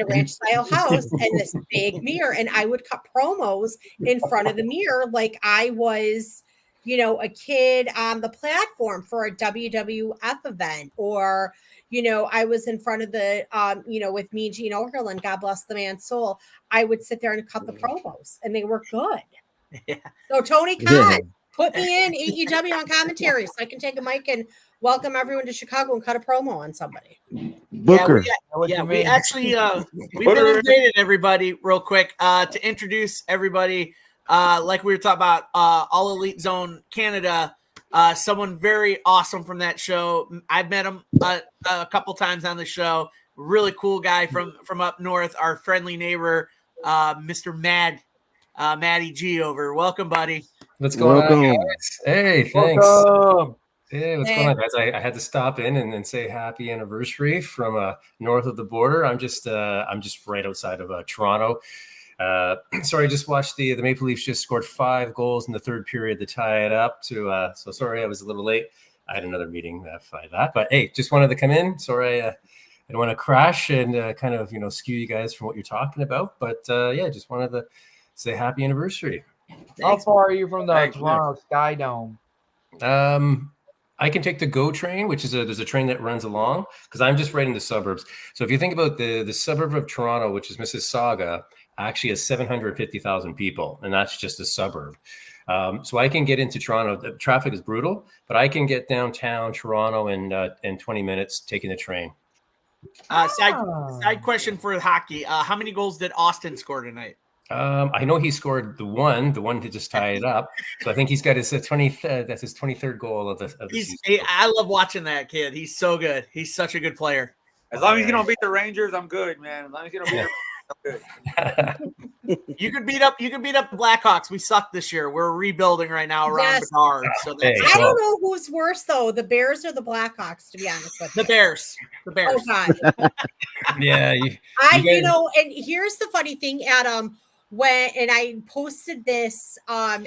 ranch style house and this big mirror, and I would cut promos in front of the mirror like I was, you know, a kid on the platform for a WWF event, or, you know, I was in front of the, you know, with me, Gene Okerlund, God bless the man's soul. I would sit there and cut the promos, and they were good. Yeah. So Tony Khan, put me in AEW on commentary so I can take a mic and welcome everyone to Chicago and cut a promo on somebody. Booker. We actually we've been invited, everybody, real quick, to introduce everybody. Like we were talking about, All Elite Zone Canada, someone very awesome from that show. I've met him a couple times on the show. Really cool guy from up north, our friendly neighbor, Mr. Matty G over. Welcome, buddy. What's going on, guys? Hey, thanks. Welcome. Hey, what's going on, guys? I had to stop in and say happy anniversary from north of the border. I'm just right outside of Toronto. Sorry, I just watched the Maple Leafs just scored 5 goals in the third period to tie it up. So sorry I was a little late. I had another meeting by that. But hey, just wanted to come in. Sorry, I don't want to crash and kind of skew you guys from what you're talking about. But yeah, just wanted to say happy anniversary. How far are you from the Thanks, Toronto Sky Dome? I can take the GO train, which is there's a train that runs along, because I'm just right in the suburbs. So if you think about the suburb of Toronto, which is Mississauga, actually has 750,000 people, and that's just a suburb. So I can get into Toronto. The traffic is brutal, but I can get downtown Toronto in 20 minutes taking the train. Side question for hockey. How many goals did Austin score tonight? I know he scored the one to just tie it up. So I think he's got his 23rd. That's his 23rd goal of the season. I love watching that kid. He's so good. He's such a good player. As long as you don't beat the Rangers, I'm good, man. As long as you don't beat the Rangers, I'm good. You can beat up the Blackhawks. We suck this year. We're rebuilding right now around Bedard. So I don't know who's worse though, the Bears or the Blackhawks, to be honest with you. The Bears. Oh God. Yeah. And here's the funny thing, Adam. And I posted this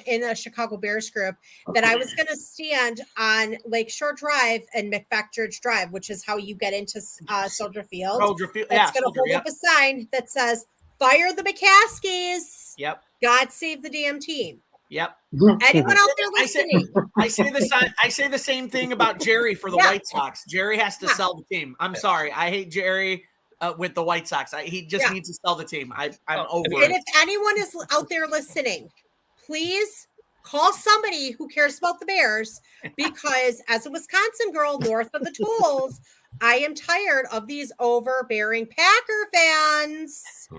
in a Chicago Bears group that I was going to stand on Lakeshore Drive and McFacturage Drive, which is how you get into Soldier Field. It's going to hold up a sign that says, "Fire the McCaskies." Yep. God save the damn team. Yep. Anyone out there listening? I say the same thing about Jerry for the White Sox. Jerry has to sell the team. I'm sorry. I hate Jerry. With the White Sox, he just needs to sell the team. I'm over it. And if anyone is out there listening, please call somebody who cares about the Bears, because as a Wisconsin girl north of the tolls, I am tired of these overbearing Packer fans. I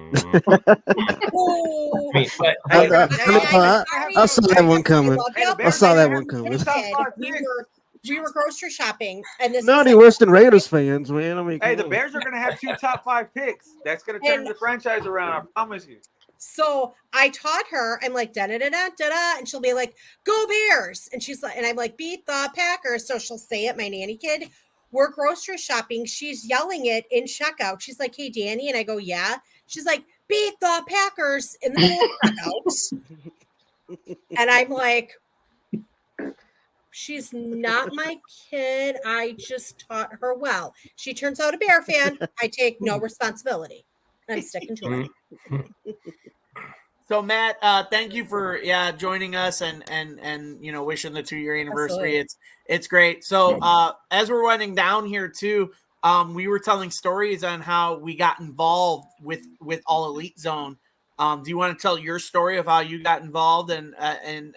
saw that one coming. I saw that one coming. We were grocery shopping, and this not any worse than Raiders fans, man. I mean, hey, the Bears are going to have 2 top 5 picks. That's going to turn the franchise around. I promise you. So I taught her. I'm like, da da da da da, and she'll be like, "Go Bears!" And she's like, and I'm like, "Beat the Packers." So she'll say it. My nanny kid. We're grocery shopping. She's yelling it in checkout. She's like, "Hey, Danny," and I go, "Yeah." She's like, "Beat the Packers" in the checkout, and I'm like, she's not my kid. I just taught her well. She turns out a Bear fan. I take no responsibility. I'm sticking to it. So Matt, thank you for joining us and wishing the 2-year anniversary. Absolutely. It's great. So as we're winding down here too, we were telling stories on how we got involved with All Elite Zone. Do you want to tell your story of how you got involved and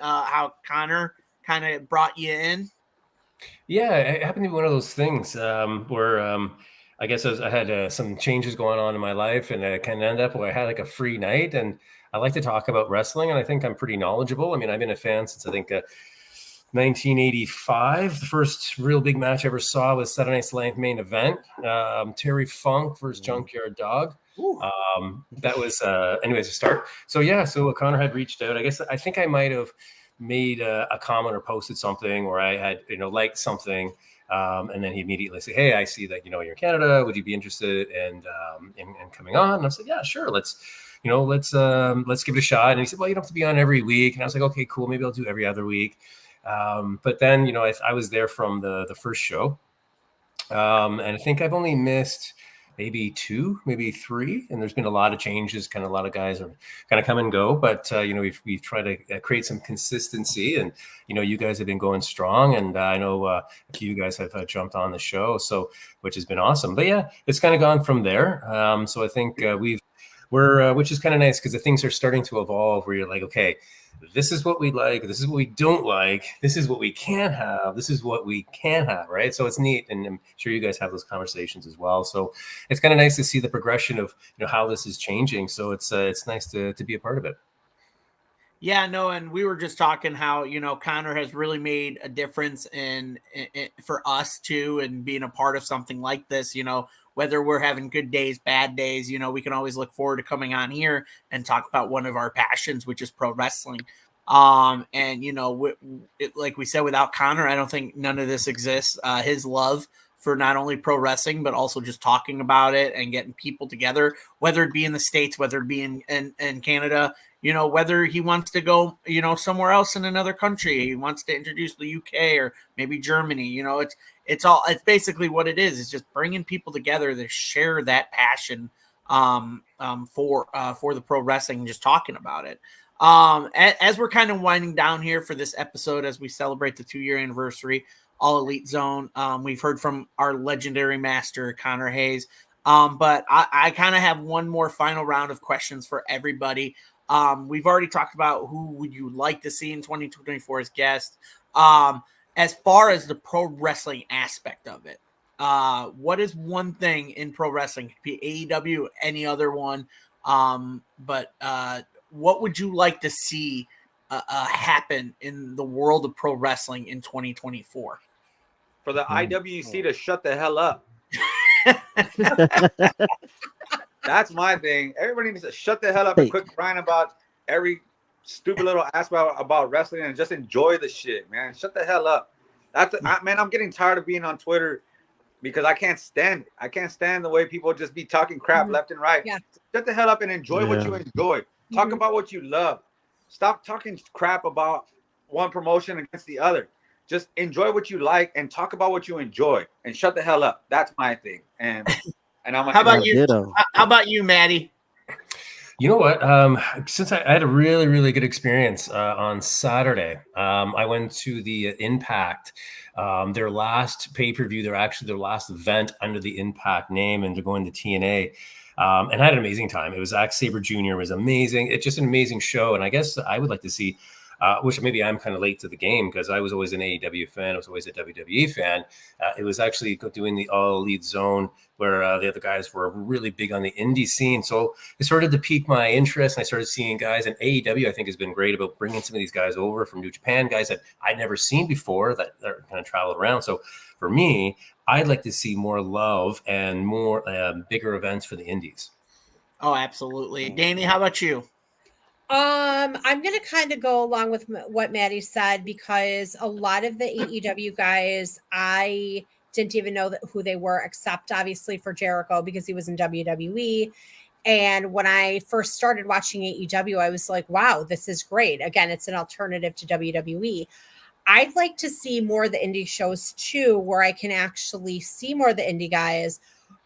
how Connor kind of brought you in? Yeah, it happened to be one of those things where I guess I had some changes going on in my life, and I kind of ended up where I had like a free night, and I like to talk about wrestling, and I think I'm pretty knowledgeable. I mean, I've been a fan since I think 1985. The first real big match I ever saw was Saturday Night's main event, Terry Funk versus Junkyard Dog. That was anyways a start. So Connor had reached out. I think I might have made a comment or posted something where I had liked something, and then he immediately said, "Hey, I see that you're in Canada. Would you be interested in coming on?" And I said, "Yeah, sure. Let's give it a shot." And he said, "Well, you don't have to be on every week." And I was like, "Okay, cool. Maybe I'll do every other week." But then I was there from the first show, and I think I've only missed maybe 2, maybe 3, and there's been a lot of changes. Kind of a lot of guys are kind of come and go, but we've tried to create some consistency, and you guys have been going strong, and I know a few of you guys have jumped on the show, so which has been awesome. But yeah, it's kind of gone from there. So I think we're which is kind of nice because the things are starting to evolve. Where you're like, okay, this is what we like, this is what we don't like, this is what we can't have, this is what we can have, right? So it's neat, and I'm sure you guys have those conversations as well. So it's kind of nice to see the progression of how this is changing. So it's nice to be a part of it. Yeah, no, and we were just talking how Connor has really made a difference in for us too, and being a part of something like this. Whether we're having good days, bad days, we can always look forward to coming on here and talk about one of our passions, which is pro wrestling. And like we said, without Connor, I don't think none of this exists. His love for not only pro wrestling, but also just talking about it and getting people together, whether it be in the States, whether it be in Canada, whether he wants to go, somewhere else in another country, he wants to introduce the UK or maybe Germany. It's basically what it is. It's just bringing people together to share that passion for the pro wrestling and just talking about it. As we're kind of winding down here for this episode, as we celebrate the 2-year anniversary, All Elite Zone, we've heard from our legendary master, Connor Hayes. But I kind of have one more final round of questions for everybody. We've already talked about who would you like to see in 2024 as guests. As far as the pro wrestling aspect of it, what is one thing in pro wrestling? It could be AEW, any other one. But what would you like to see happen in the world of pro wrestling in 2024? For the IWC to shut the hell up. That's my thing. Everybody needs to shut the hell up and quit crying about every stupid little aspect about wrestling and just enjoy the shit, man. Shut the hell up. Man, I'm getting tired of being on Twitter because I can't stand it. I can't stand the way people just be talking crap left and right. Yeah. Shut the hell up and enjoy what you enjoy. Talk about what you love. Stop talking crap about one promotion against the other. Just enjoy what you like and talk about what you enjoy and shut the hell up. That's my thing. And I'm how about you? How about you, Maddie? You know what? Since I had a really, really good experience on Saturday, I went to the Impact, their last pay-per-view. They're actually their last event under the Impact name, and they're going to TNA. And I had an amazing time. It was Zack Sabre Jr. was amazing. It's just an amazing show. And I guess I would like to see, which maybe I'm kind of late to the game because I was always an AEW fan. I was always a WWE fan. It was actually doing the All Elite Zone where the other guys were really big on the indie scene. So it started to pique my interest. And I started seeing guys, and AEW I think has been great about bringing some of these guys over from New Japan, guys that I'd never seen before that are kind of traveled around. So for me, I'd like to see more love and more bigger events for the indies. Oh, absolutely. Danny, how about you? I'm going to kind of go along with what Maddie said because a lot of the AEW guys, I didn't even know who they were, except obviously for Jericho because he was in WWE. And when I first started watching AEW, I was like, wow, this is great. Again, it's an alternative to WWE. I'd like to see more of the indie shows too, where I can actually see more of the indie guys.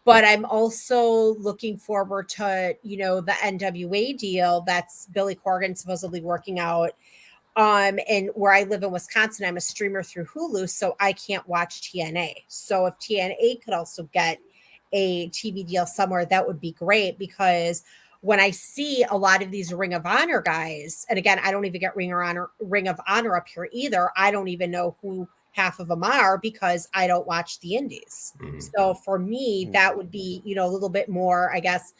But I'm also looking forward to, the NWA deal that's Billy Corgan supposedly working out. And where I live in Wisconsin, I'm a streamer through Hulu, so I can't watch TNA. So if TNA could also get a TV deal somewhere, that would be great because when I see a lot of these Ring of Honor guys, and again, I don't even get Ring of Honor up here either. I don't even know who half of them are because I don't watch the indies. So for me, that would be, a little bit more, I guess,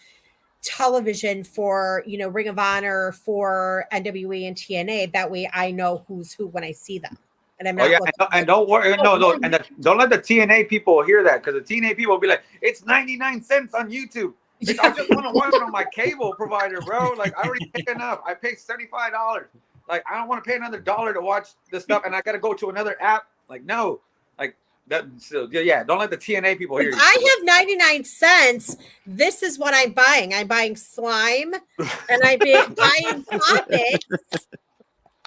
television for, Ring of Honor, for NWA and TNA. That way I know who's who when I see them. And I'm not and don't worry, don't let the TNA people hear that because the TNA people will be like, it's 99 cents on YouTube. I just want to watch it on my cable provider, bro. Like I already pay enough. I pay $75. Like I don't want to pay another $1 to watch this stuff, and I got to go to another app. Like no, like that. So yeah, don't let the TNA people hear you. I have 99 cents. This is what I'm buying. I'm buying slime, and I'm buying topics,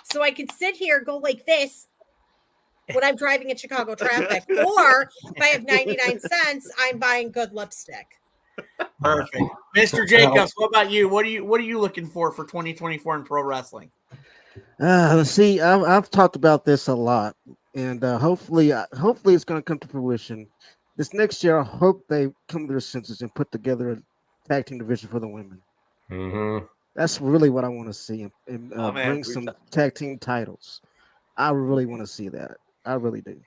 so I can sit here and go like this when I'm driving in Chicago traffic. Or if I have 99 cents, I'm buying good lipstick. Perfect. Mr. Jacobs, what about you? What are you looking for 2024 in pro wrestling? Let's see. I've talked about this a lot, and hopefully it's going to come to fruition. This next year, I hope they come to their senses and put together a tag team division for the women. Mm-hmm. That's really what I want to see, and bring some tag team titles. I really want to see that. I really do.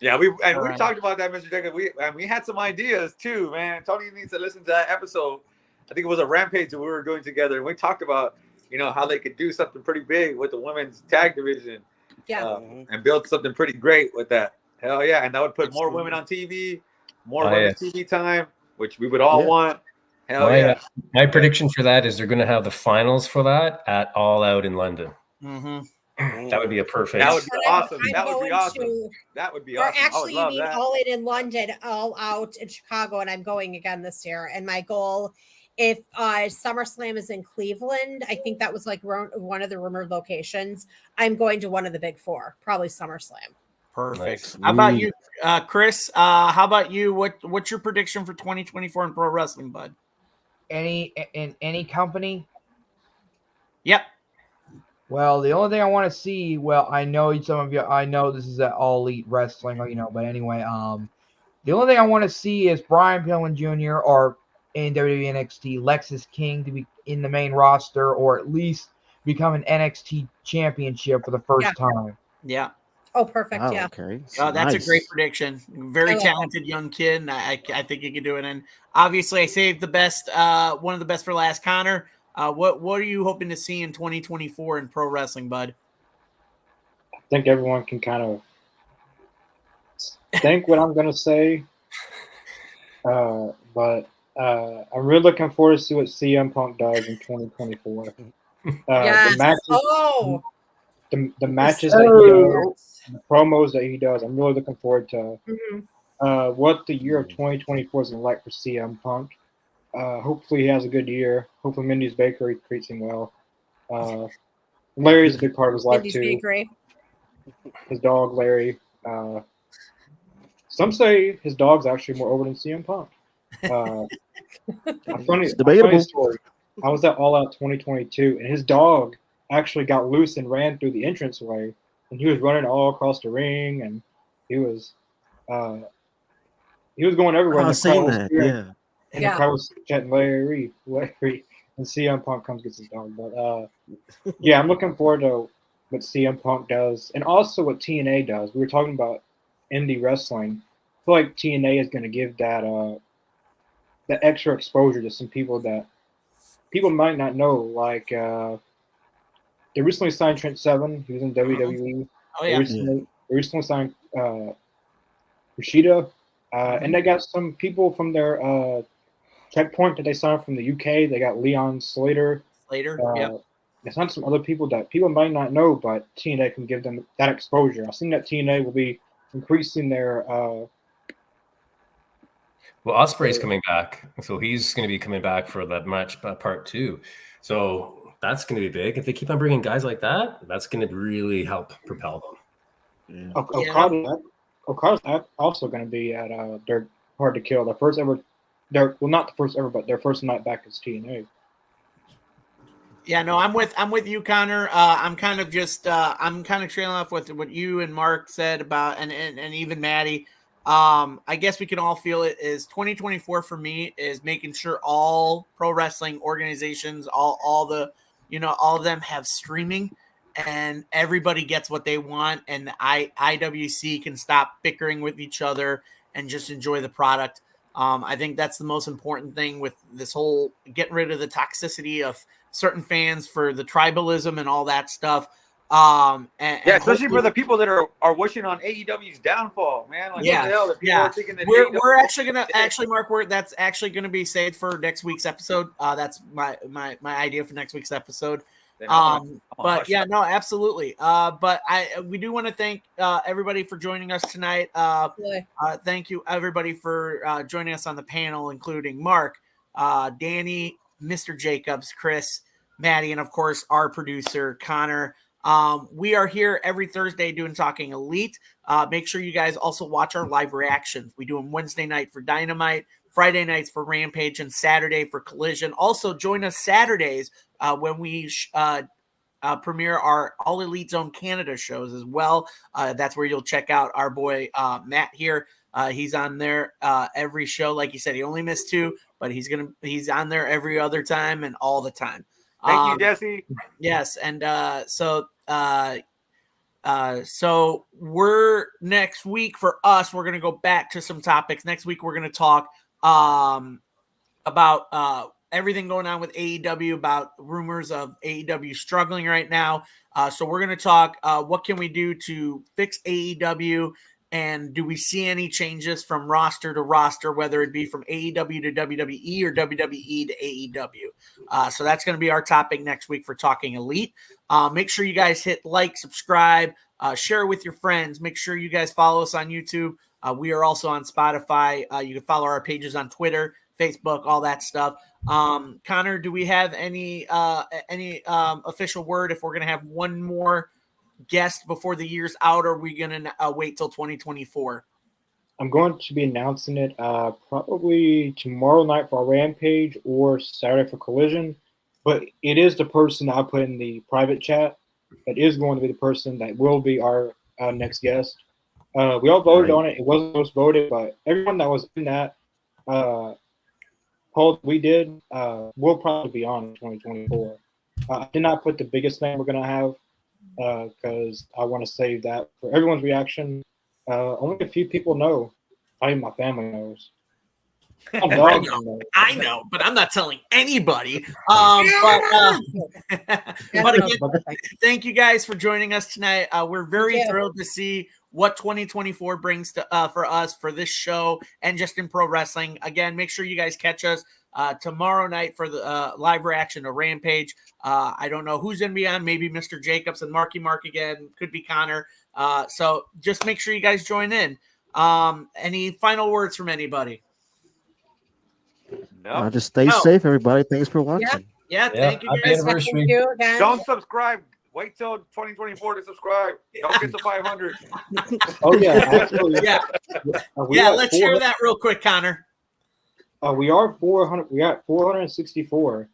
Yeah, we talked about that, Mr. Jacob. We had some ideas too, man. Tony needs to listen to that episode. I think it was a Rampage that we were doing together, and we talked about how they could do something pretty big with the women's tag division, and build something pretty great with that. Hell yeah, and that would put more women on TV, more women's TV time, which we would all want. Hell yeah. My prediction for that is they're going to have the finals for that at All Out in London. Mm-hmm. That would be a perfect. That would be awesome. That would be awesome. That would be awesome. Or actually, you mean that. All In London, All Out in Chicago, and I'm going again this year. And my goal if SummerSlam is in Cleveland, I think that was like one of the rumored locations. I'm going to one of the big four, probably SummerSlam. Perfect. Nice. How about you, Chris? How about you? What's your prediction for 2024 in pro wrestling, bud? In any company? Yep. Well, the only thing I want to see, I know some of you, I know this is at All Elite Wrestling, but anyway, the only thing I want to see is Brian Pillman Jr. or in WWE NXT, Lexis King to be in the main roster or at least become an NXT championship for the first time. Yeah. Oh, perfect. Oh, Yeah. okay. Oh, that's a Nice. great prediction. Very talented young kid, and I think he can do it. And obviously, I saved the best, one of the best for last. Connor, what are you hoping to see in 2024 in pro wrestling, bud? I think everyone can kind of think what I'm going to say, but I'm really looking forward to see what CM Punk does in 2024. Yes. The matches, Oh. the matches that he does, the promos that he does, I'm really looking forward to what the year of 2024 is going to like for CM Punk. Hopefully he has a good year. Hopefully Mindy's Bakery treats him well. Larry's a big part of his life Mindy's too. Bakery. His dog Larry. Some say his dog's actually more over than CM Punk. A funny story. I was at All Out 2022, and his dog actually got loose and ran through the entranceway, and he was running all across the ring, and he was going everywhere. I've seen that. Yeah. And the crowd was chanting Larry, and CM Punk comes gets his dog. But yeah, I'm looking forward to what CM Punk does, and also what TNA does. We were talking about indie wrestling. I feel like TNA is going to give that extra exposure to some people that people might not know. Like they recently signed Trent Seven. He was in WWE. Oh yeah. They recently signed Kushida, and they got some people from their Checkpoint that they signed from the UK. They got Leon Slater. Yeah. They signed some other people that people might not know, but TNA can give them that exposure. I think that TNA will be increasing their. Well, Ospreay's coming back, so he's going to be coming back for that match part 2. So that's going to be big. If they keep on bringing guys like that, that's going to really help propel them. Okada's also going to be at their Hard to Kill, the first ever. Not the first ever, but their first night back as TNA. Yeah, no, I'm with you, Connor. I'm kind of trailing off with what you and Mark said about, and even Maddie. I guess we can all feel it is 2024 for me is making sure all pro wrestling organizations, all of them have streaming, and everybody gets what they want, and the IWC can stop bickering with each other and just enjoy the product. I think that's the most important thing with this whole getting rid of the toxicity of certain fans for the tribalism and all that stuff. Especially for the people that are wishing on AEW's downfall, man. Like, what the hell? If people are thinking that we're actually Mark, that's actually gonna be saved for next week's episode. That's my idea for next week's episode. But yeah, no, absolutely. But we do want to thank everybody for joining us tonight. Thank you everybody for joining us on the panel, including Mark, Danny, Mr. Jacobs, Chris, Maddie, and of course our producer Connor. We are here every Thursday doing Talking Elite. Make sure you guys also watch our live reactions. We do them Wednesday night for Dynamite, Friday nights for Rampage, and Saturday for Collision. Also, join us Saturdays when we premiere our All Elite Zone Canada shows as well. That's where you'll check out our boy Matt here. He's on there every show. Like you said, he only missed 2, but he's on there every other time and all the time. Thank you, Jesse. Yes, and so we're next week for us. We're gonna go back to some topics. Next week we're gonna talk about everything going on with AEW, about rumors of AEW struggling right now. So we're gonna talk what can we do to fix AEW, and do we see any changes from roster to roster, whether it be from AEW to WWE or WWE to AEW. So that's going to be our topic next week for Talking Elite. Make sure you guys hit like, subscribe, share with your friends. Make sure you guys follow us on YouTube. We are also on Spotify. You can follow our pages on Twitter, Facebook, all that stuff. Connor, do we have any official word if we're going to have one more guest before the year's out, or are we going to wait till 2024? I'm going to be announcing it probably tomorrow night for our Rampage or Saturday for Collision. But it is the person I put in the private chat that is going to be the person that will be our next guest. We all voted on it. It wasn't most voted, but everyone that was in that poll we did will probably be on in 2024. I did not put the biggest name we're going to have because I want to save that for everyone's reaction. Only a few people know. I mean, my family knows. I know, but I'm not telling anybody. But again, thank you guys for joining us tonight. We're very thrilled to see what 2024 brings to for us for this show and just in pro wrestling. Again, make sure you guys catch us tomorrow night for the live reaction to Rampage. I don't know who's going to be on. Maybe Mr. Jacobs and Marky Mark again. Could be Connor. So just make sure you guys join in. Any final words from anybody? No. Just stay safe, everybody. Thanks for watching. Yeah, thank you guys. Thank you again. Don't subscribe. Wait till 2024 to subscribe. Don't get to 500. Oh yeah, actually, Let's share that real quick, Connor. We are 400. We got 464.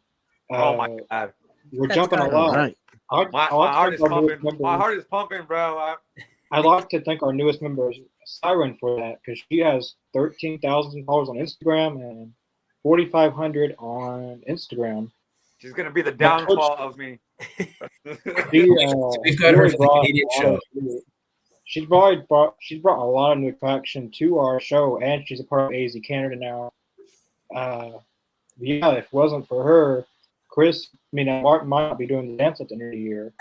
Oh my God, we're jumping a lot. Right. My heart is pumping. My heart is pumping, bro. I'd like to thank our newest member, Siren, for that because she has 13,000 followers on Instagram and 4,500 on Instagram. She's gonna be the downfall of me. We've got her for the Canadian show. She's brought a lot of new attraction to our show, and she's a part of AEZ Canada now. If it wasn't for her, Martin might not be doing the dance at the end of the year.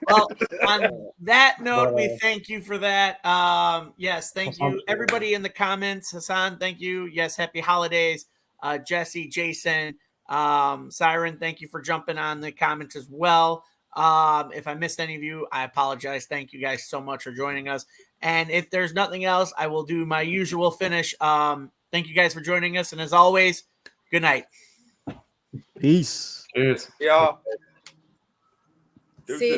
Well, on that note, we thank you for that. Yes, thank you. Everybody in the comments, Hassan, thank you. Yes, happy holidays. Jesse, Jason, Siren, thank you for jumping on the comments as well. If I missed any of you, I apologize. Thank you guys so much for joining us. And if there's nothing else, I will do my usual finish. Thank you guys for joining us. And as always, good night. Peace. Cheers. Yeah. See you.